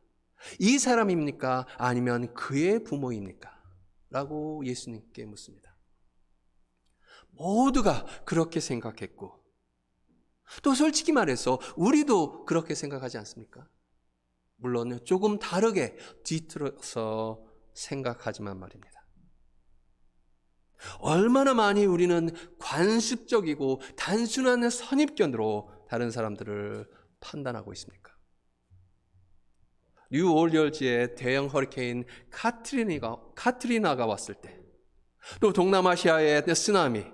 이 사람입니까? 아니면 그의 부모입니까? 라고 예수님께 묻습니다. 모두가 그렇게 생각했고, 또 솔직히 말해서 우리도 그렇게 생각하지 않습니까? 물론 조금 다르게 뒤틀어서 생각하지만 말입니다. 얼마나 많이 우리는 관습적이고 단순한 선입견으로 다른 사람들을 판단하고 있습니까? 뉴올리언즈에 대형 허리케인 카트리나가 왔을 때, 또 동남아시아의 쓰나미,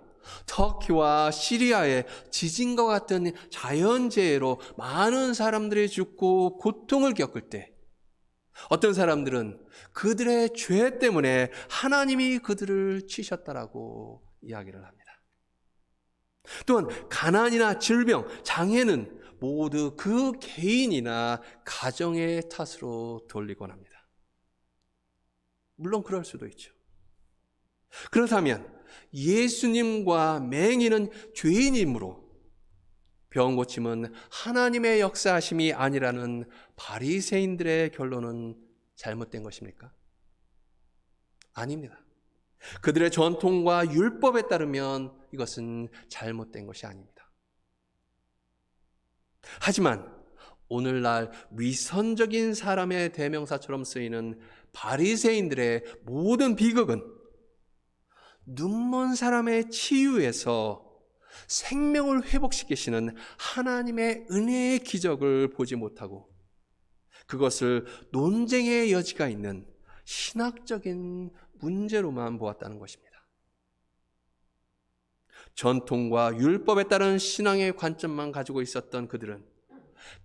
터키와 시리아의 지진과 같은 자연재해로 많은 사람들이 죽고 고통을 겪을 때 어떤 사람들은 그들의 죄 때문에 하나님이 그들을 치셨다라고 이야기를 합니다. 또한 가난이나 질병, 장애는 모두 그 개인이나 가정의 탓으로 돌리곤 합니다. 물론 그럴 수도 있죠. 그렇다면 예수님과 맹인은 죄인이므로 병 고침은 하나님의 역사하심이 아니라는 바리새인들의 결론은 잘못된 것입니까? 아닙니다. 그들의 전통과 율법에 따르면 이것은 잘못된 것이 아닙니다. 하지만 오늘날 위선적인 사람의 대명사처럼 쓰이는 바리새인들의 모든 비극은 눈먼 사람의 치유에서 생명을 회복시키시는 하나님의 은혜의 기적을 보지 못하고 그것을 논쟁의 여지가 있는 신학적인 문제로만 보았다는 것입니다. 전통과 율법에 따른 신앙의 관점만 가지고 있었던 그들은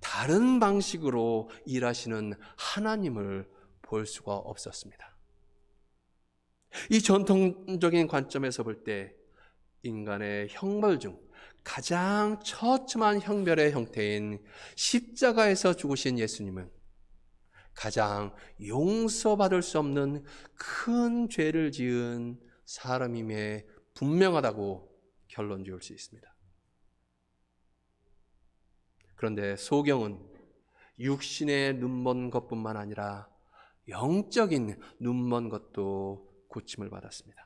다른 방식으로 일하시는 하나님을 볼 수가 없었습니다. 이 전통적인 관점에서 볼 때 인간의 형벌 중 가장 처참한 형벌의 형태인 십자가에서 죽으신 예수님은 가장 용서받을 수 없는 큰 죄를 지은 사람임에 분명하다고 결론 지을 수 있습니다. 그런데 소경은 육신의 눈먼 것뿐만 아니라 영적인 눈먼 것도 고침을 받았습니다.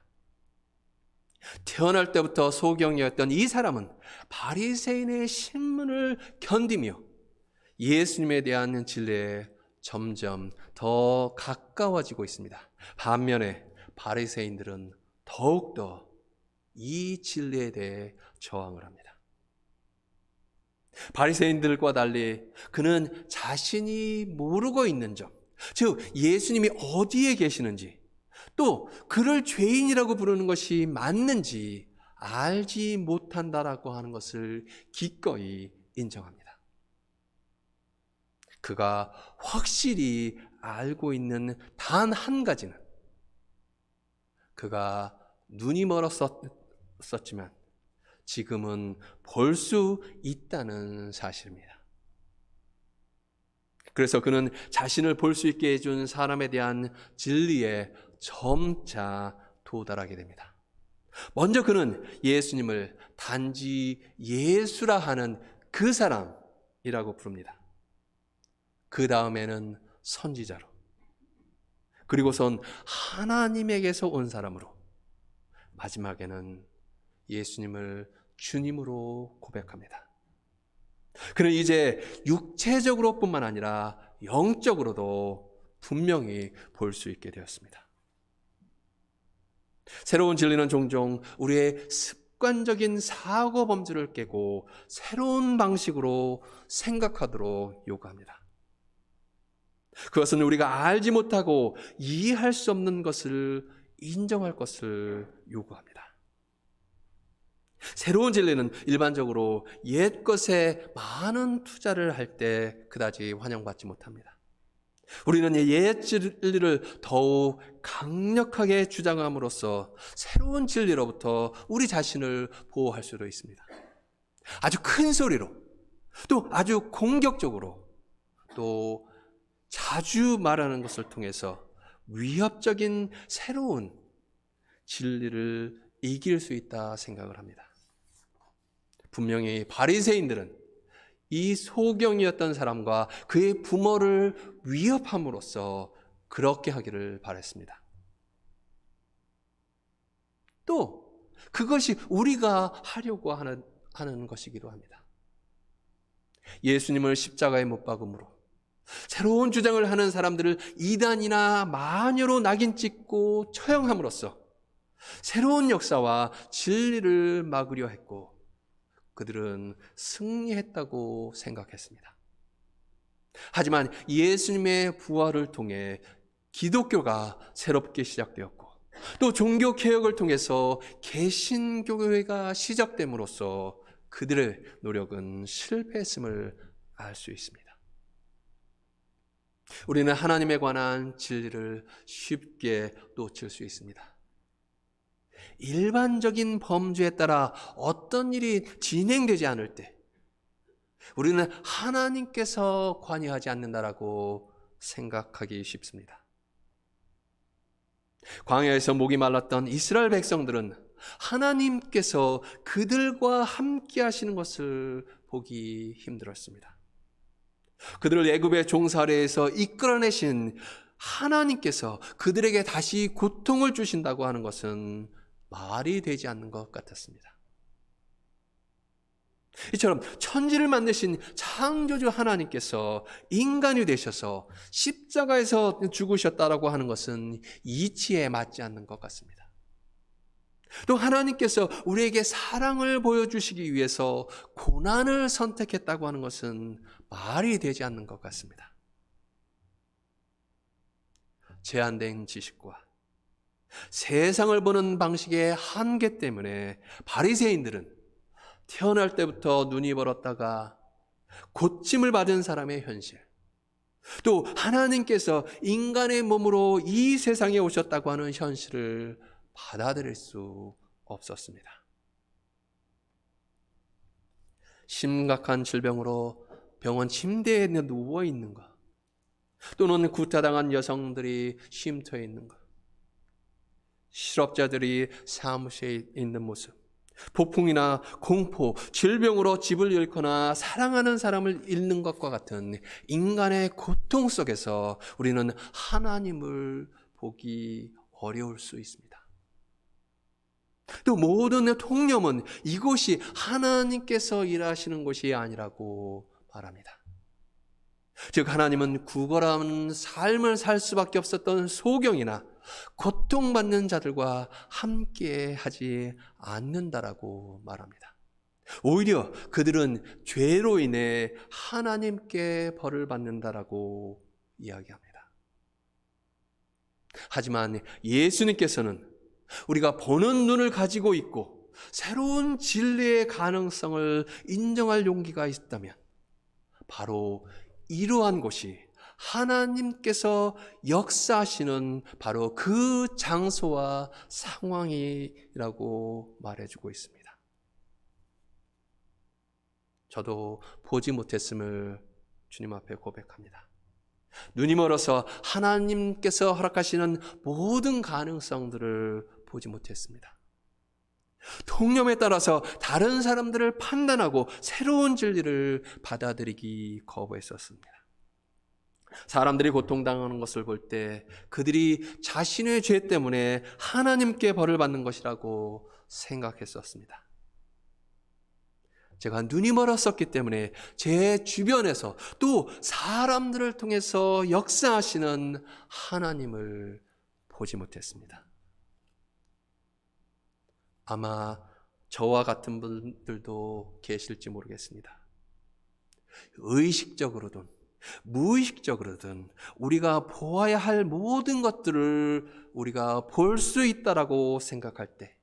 태어날 때부터 소경이었던 이 사람은 바리새인의 신문을 견디며 예수님에 대한 진리에 점점 더 가까워지고 있습니다. 반면에 바리새인들은 더욱더 이 진리에 대해 저항을 합니다. 바리새인들과 달리 그는 자신이 모르고 있는 점, 즉 예수님이 어디에 계시는지 또 그를 죄인이라고 부르는 것이 맞는지 알지 못한다라고 하는 것을 기꺼이 인정합니다. 그가 확실히 알고 있는 단 한 가지는 그가 눈이 멀었었지만 지금은 볼 수 있다는 사실입니다. 그래서 그는 자신을 볼 수 있게 해준 사람에 대한 진리에 점차 도달하게 됩니다. 먼저 그는 예수님을 단지 예수라 하는 그 사람이라고 부릅니다. 그 다음에는 선지자로, 그리고선 하나님에게서 온 사람으로, 마지막에는 예수님을 주님으로 고백합니다. 그는 이제 육체적으로뿐만 아니라 영적으로도 분명히 볼 수 있게 되었습니다. 새로운 진리는 종종 우리의 습관적인 사고 범주를 깨고 새로운 방식으로 생각하도록 요구합니다. 그것은 우리가 알지 못하고 이해할 수 없는 것을 인정할 것을 요구합니다. 새로운 진리는 일반적으로 옛 것에 많은 투자를 할 때 그다지 환영받지 못합니다. 우리는 옛 진리를 더욱 강력하게 주장함으로써 새로운 진리로부터 우리 자신을 보호할 수도 있습니다. 아주 큰 소리로, 또 아주 공격적으로, 또 자주 말하는 것을 통해서 위협적인 새로운 진리를 이길 수 있다 생각을 합니다. 분명히 바리새인들은 이 소경이었던 사람과 그의 부모를 위협함으로써 그렇게 하기를 바랬습니다. 또 그것이 우리가 하려고 하는 것이기도 합니다. 예수님을 십자가에 못 박음으로 새로운 주장을 하는 사람들을 이단이나 마녀로 낙인 찍고 처형함으로써 새로운 역사와 진리를 막으려 했고 그들은 승리했다고 생각했습니다. 하지만 예수님의 부활을 통해 기독교가 새롭게 시작되었고 또 종교 개혁을 통해서 개신교회가 시작됨으로써 그들의 노력은 실패했음을 알 수 있습니다. 우리는 하나님에 관한 진리를 쉽게 놓칠 수 있습니다. 일반적인 범주에 따라 어떤 일이 진행되지 않을 때 우리는 하나님께서 관여하지 않는다라고 생각하기 쉽습니다. 광야에서 목이 말랐던 이스라엘 백성들은 하나님께서 그들과 함께 하시는 것을 보기 힘들었습니다. 그들을 애굽의 종살이에서 이끌어내신 하나님께서 그들에게 다시 고통을 주신다고 하는 것은 말이 되지 않는 것 같았습니다. 이처럼 천지를 만드신 창조주 하나님께서 인간이 되셔서 십자가에서 죽으셨다라고 하는 것은 이치에 맞지 않는 것 같습니다. 또 하나님께서 우리에게 사랑을 보여주시기 위해서 고난을 선택했다고 하는 것은 말이 되지 않는 것 같습니다. 제한된 지식과 세상을 보는 방식의 한계 때문에 바리새인들은 태어날 때부터 눈이 멀었다가 고침을 받은 사람의 현실, 또 하나님께서 인간의 몸으로 이 세상에 오셨다고 하는 현실을 받아들일 수 없었습니다. 심각한 질병으로 병원 침대에 누워 있는 것, 또는 구타당한 여성들이 쉼터에 있는 것, 실업자들이 사무실에 있는 모습, 폭풍이나 공포, 질병으로 집을 잃거나 사랑하는 사람을 잃는 것과 같은 인간의 고통 속에서 우리는 하나님을 보기 어려울 수 있습니다. 또 모든 통념은 이곳이 하나님께서 일하시는 곳이 아니라고 말합니다. 즉 하나님은 구걸한 삶을 살 수밖에 없었던 소경이나 고통받는 자들과 함께 하지 않는다라고 말합니다. 오히려 그들은 죄로 인해 하나님께 벌을 받는다라고 이야기합니다. 하지만 예수님께서는 우리가 보는 눈을 가지고 있고 새로운 진리의 가능성을 인정할 용기가 있다면 바로 이러한 곳이 하나님께서 역사하시는 바로 그 장소와 상황이라고 말해주고 있습니다. 저도 보지 못했음을 주님 앞에 고백합니다. 눈이 멀어서 하나님께서 허락하시는 모든 가능성들을 보지 못했습니다. 통념에 따라서 다른 사람들을 판단하고 새로운 진리를 받아들이기 거부했었습니다. 사람들이 고통당하는 것을 볼 때 그들이 자신의 죄 때문에 하나님께 벌을 받는 것이라고 생각했었습니다. 제가 눈이 멀었었기 때문에 제 주변에서 또 사람들을 통해서 역사하시는 하나님을 보지 못했습니다. 아마 저와 같은 분들도 계실지 모르겠습니다. 의식적으로든 무의식적으로든 우리가 보아야 할 모든 것들을 우리가 볼 수 있다라고 생각할 때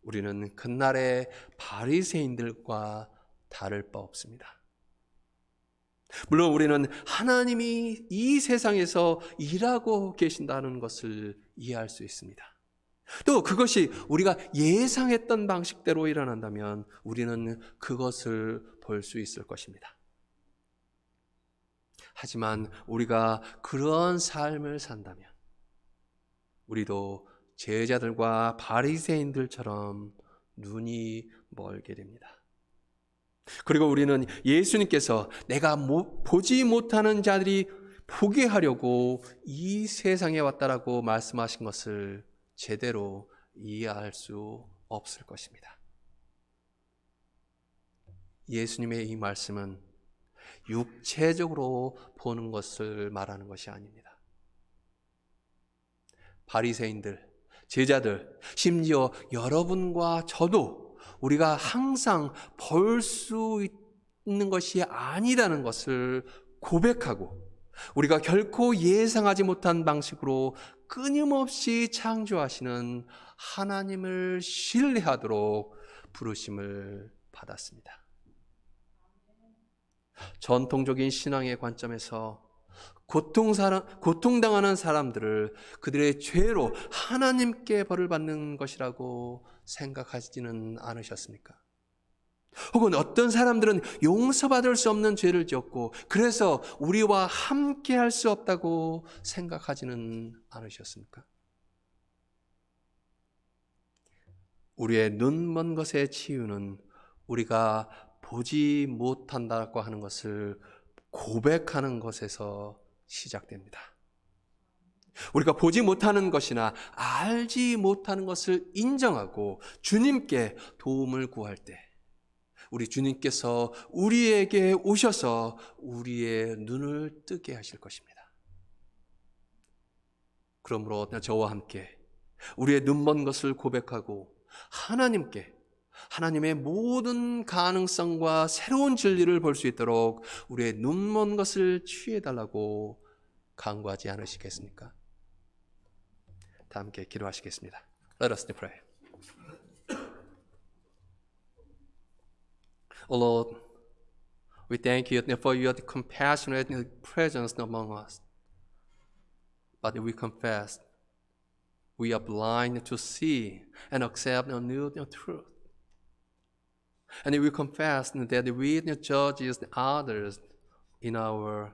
우리는 그날의 바리새인들과 다를 바 없습니다. 물론 우리는 하나님이 이 세상에서 일하고 계신다는 것을 이해할 수 있습니다. 또 그것이 우리가 예상했던 방식대로 일어난다면 우리는 그것을 볼 수 있을 것입니다. 하지만 우리가 그런 삶을 산다면 우리도 제자들과 바리새인들처럼 눈이 멀게 됩니다. 그리고 우리는 예수님께서 내가 보지 못하는 자들이 보게 하려고 이 세상에 왔다라고 말씀하신 것을 제대로 이해할 수 없을 것입니다. 예수님의 이 말씀은 육체적으로 보는 것을 말하는 것이 아닙니다. 바리새인들, 제자들, 심지어 여러분과 저도 우리가 항상 볼 수 있는 것이 아니라는 것을 고백하고 우리가 결코 예상하지 못한 방식으로 끊임없이 창조하시는 하나님을 신뢰하도록 부르심을 받았습니다. 전통적인 신앙의 관점에서 고통당하는 사람들을 그들의 죄로 하나님께 벌을 받는 것이라고 생각하지는 않으셨습니까? 혹은 어떤 사람들은 용서받을 수 없는 죄를 지었고 그래서 우리와 함께 할 수 없다고 생각하지는 않으셨습니까? 우리의 눈먼 것의 치유는 우리가 보지 못한다고 하는 것을 고백하는 것에서 시작됩니다. 우리가 보지 못하는 것이나 알지 못하는 것을 인정하고 주님께 도움을 구할 때 우리 주님께서 우리에게 오셔서 우리의 눈을 뜨게 하실 것입니다. 그러므로 저와 함께 우리의 눈먼 것을 고백하고 하나님께 하나님의 모든 가능성과 새로운 진리를 볼 수 있도록 우리의 눈먼 것을 취해달라고 간구하지 않으시겠습니까? 다 함께 기도하시겠습니다. Let us pray. Oh Lord, we thank you for your compassionate presence among us. But we confess we are blind to see and accept the new truth. And we confess that we judge others in our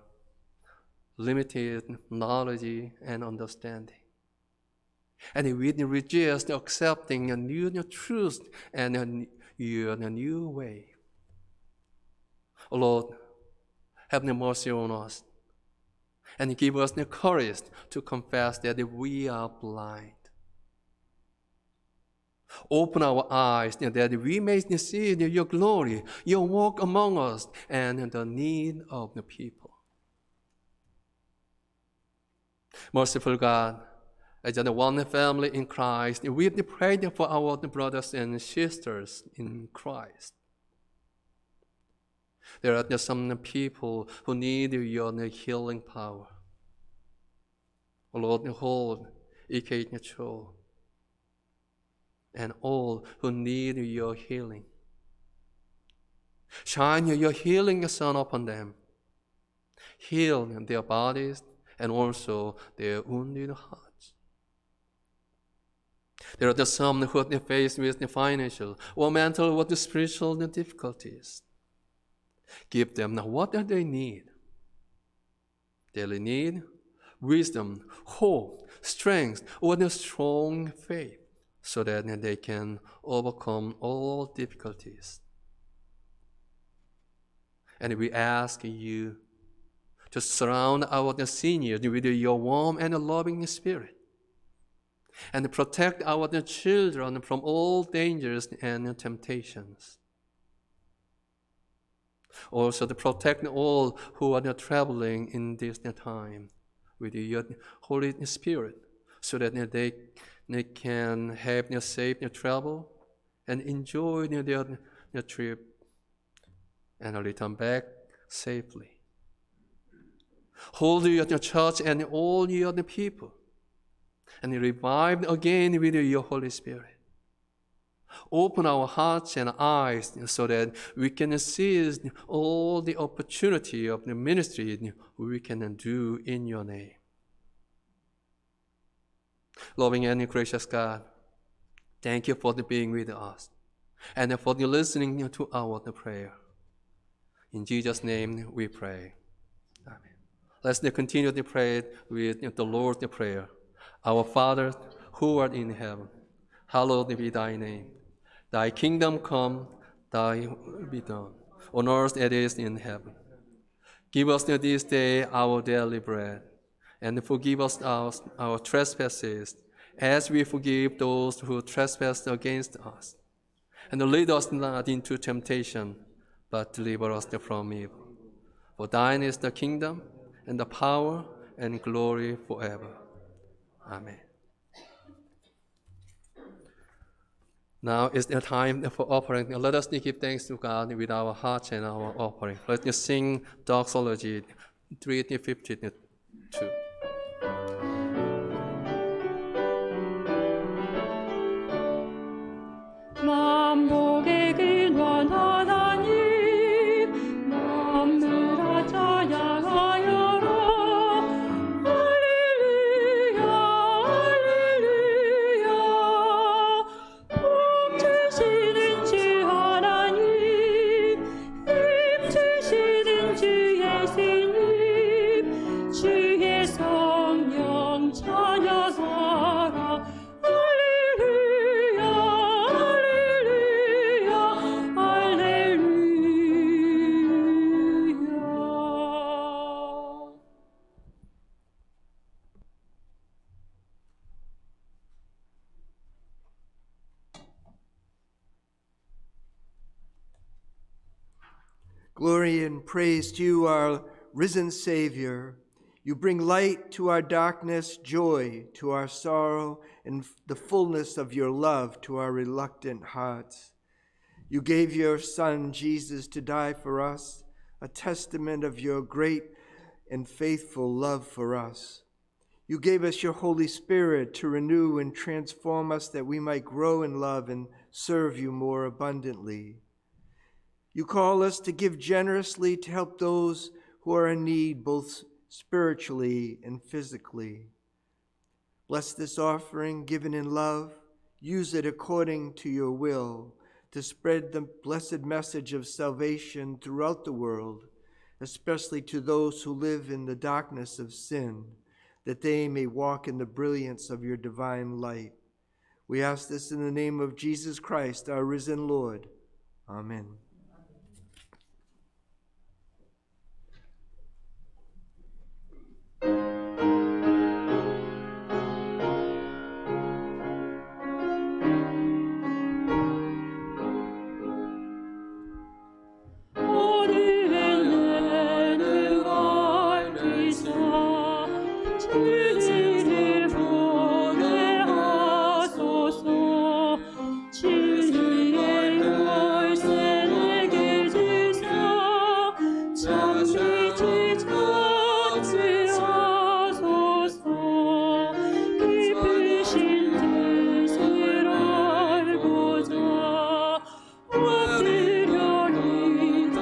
limited knowledge and understanding. And we resist accepting a new truth and a new way. Oh Lord, have mercy on us and give us the courage to confess that we are blind. Open our eyes that we may see your glory, your work among us, and the need of the people. Merciful God, as the one family in Christ, we pray for our brothers and sisters in Christ. There are some people who need your healing power. O Lord, hold EK Cho and all who need your healing. Shine your healing sun upon them. Heal their bodies and also their wounded hearts. There are some who are faced with the financial or mental or the spiritual difficulties. Give them what they need. They need wisdom, hope, strength, or a strong faith so that they can overcome all difficulties. And we ask you to surround our seniors with your warm and loving spirit and protect our children from all dangers and temptations. Also to protect all who are traveling in this time with your Holy Spirit so that they can have their safe travel and enjoy their trip and return back safely. Hold your church and all your people and revive again with your Holy Spirit. Open our hearts and eyes so that we can seize all the opportunity of the ministry we can do in your name. Loving and gracious God, thank you for being with us and for listening to our prayer. In Jesus' name we pray. Amen. Let's continue to pray with the Lord's Prayer. Our Father, who art in heaven, hallowed be thy name. Thy kingdom come, thy will be done, on earth as it is in heaven. Give us this day our daily bread, and forgive us our trespasses, as we forgive those who trespass against us. And lead us not into temptation, but deliver us from evil. For thine is the kingdom, and the power, and glory forever. Amen. Now is the time for offering. Let us give thanks to God with our hearts and our offering. Let us sing doxology, 3:52. 만복의 근원 하나님 만물아 찬양하여라 할렐루야 할렐루야 복 주시는 주 하나님 힘 주시는 주 예수님 주의 성령 찬양하라 할렐루야 할렐루야 할렐루야 Glory and praise to you, our risen Savior. You bring light to our darkness, joy to our sorrow, and the fullness of your love to our reluctant hearts. You gave your Son, Jesus, to die for us, a testament of your great and faithful love for us. You gave us your Holy Spirit to renew and transform us that we might grow in love and serve you more abundantly. You call us to give generously to help those who are in need, both spiritually and physically. Bless this offering given in love. Use it according to your will to spread the blessed message of salvation throughout the world, especially to those who live in the darkness of sin, that they may walk in the brilliance of your divine light. We ask this in the name of Jesus Christ, our risen Lord. Amen. 주님을 보내하소서 주님의 열쇠 내게 주사 잠시 지켜주소서 깊으신 뜻을 알고자 엎드려 기다리오니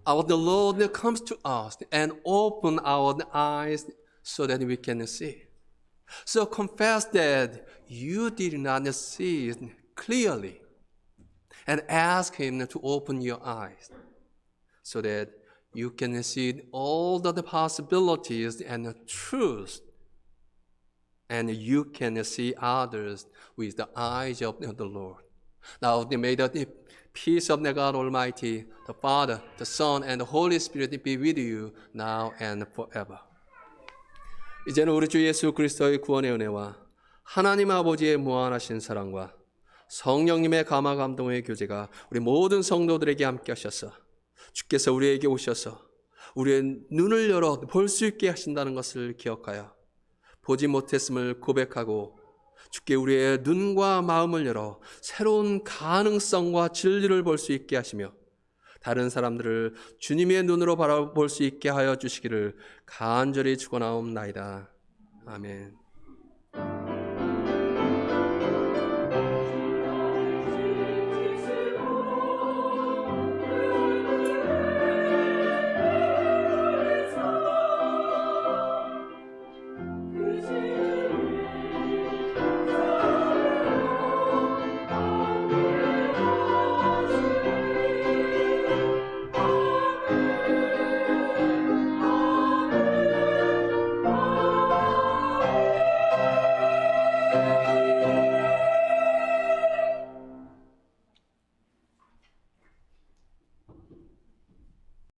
Our the Lord comes to us and open our eyes so that we can see. So confess that you did not see it clearly and ask Him to open your eyes so that you can see all the possibilities and the truth, and you can see others with the eyes of the Lord. Now may the peace of the God Almighty, the Father, the Son, and the Holy Spirit be with you now and forever. 이제는 우리 주 예수 그리스도의 구원의 은혜와 하나님 아버지의 무한하신 사랑과 성령님의 감화 감동의 교제가 우리 모든 성도들에게 함께 하셔서 주께서 우리에게 오셔서 우리의 눈을 열어 볼 수 있게 하신다는 것을 기억하여 보지 못했음을 고백하고 주께 우리의 눈과 마음을 열어 새로운 가능성과 진리를 볼 수 있게 하시며 다른 사람들을 주님의 눈으로 바라볼 수 있게 하여 주시기를 간절히 축원하옵나이다. 아멘.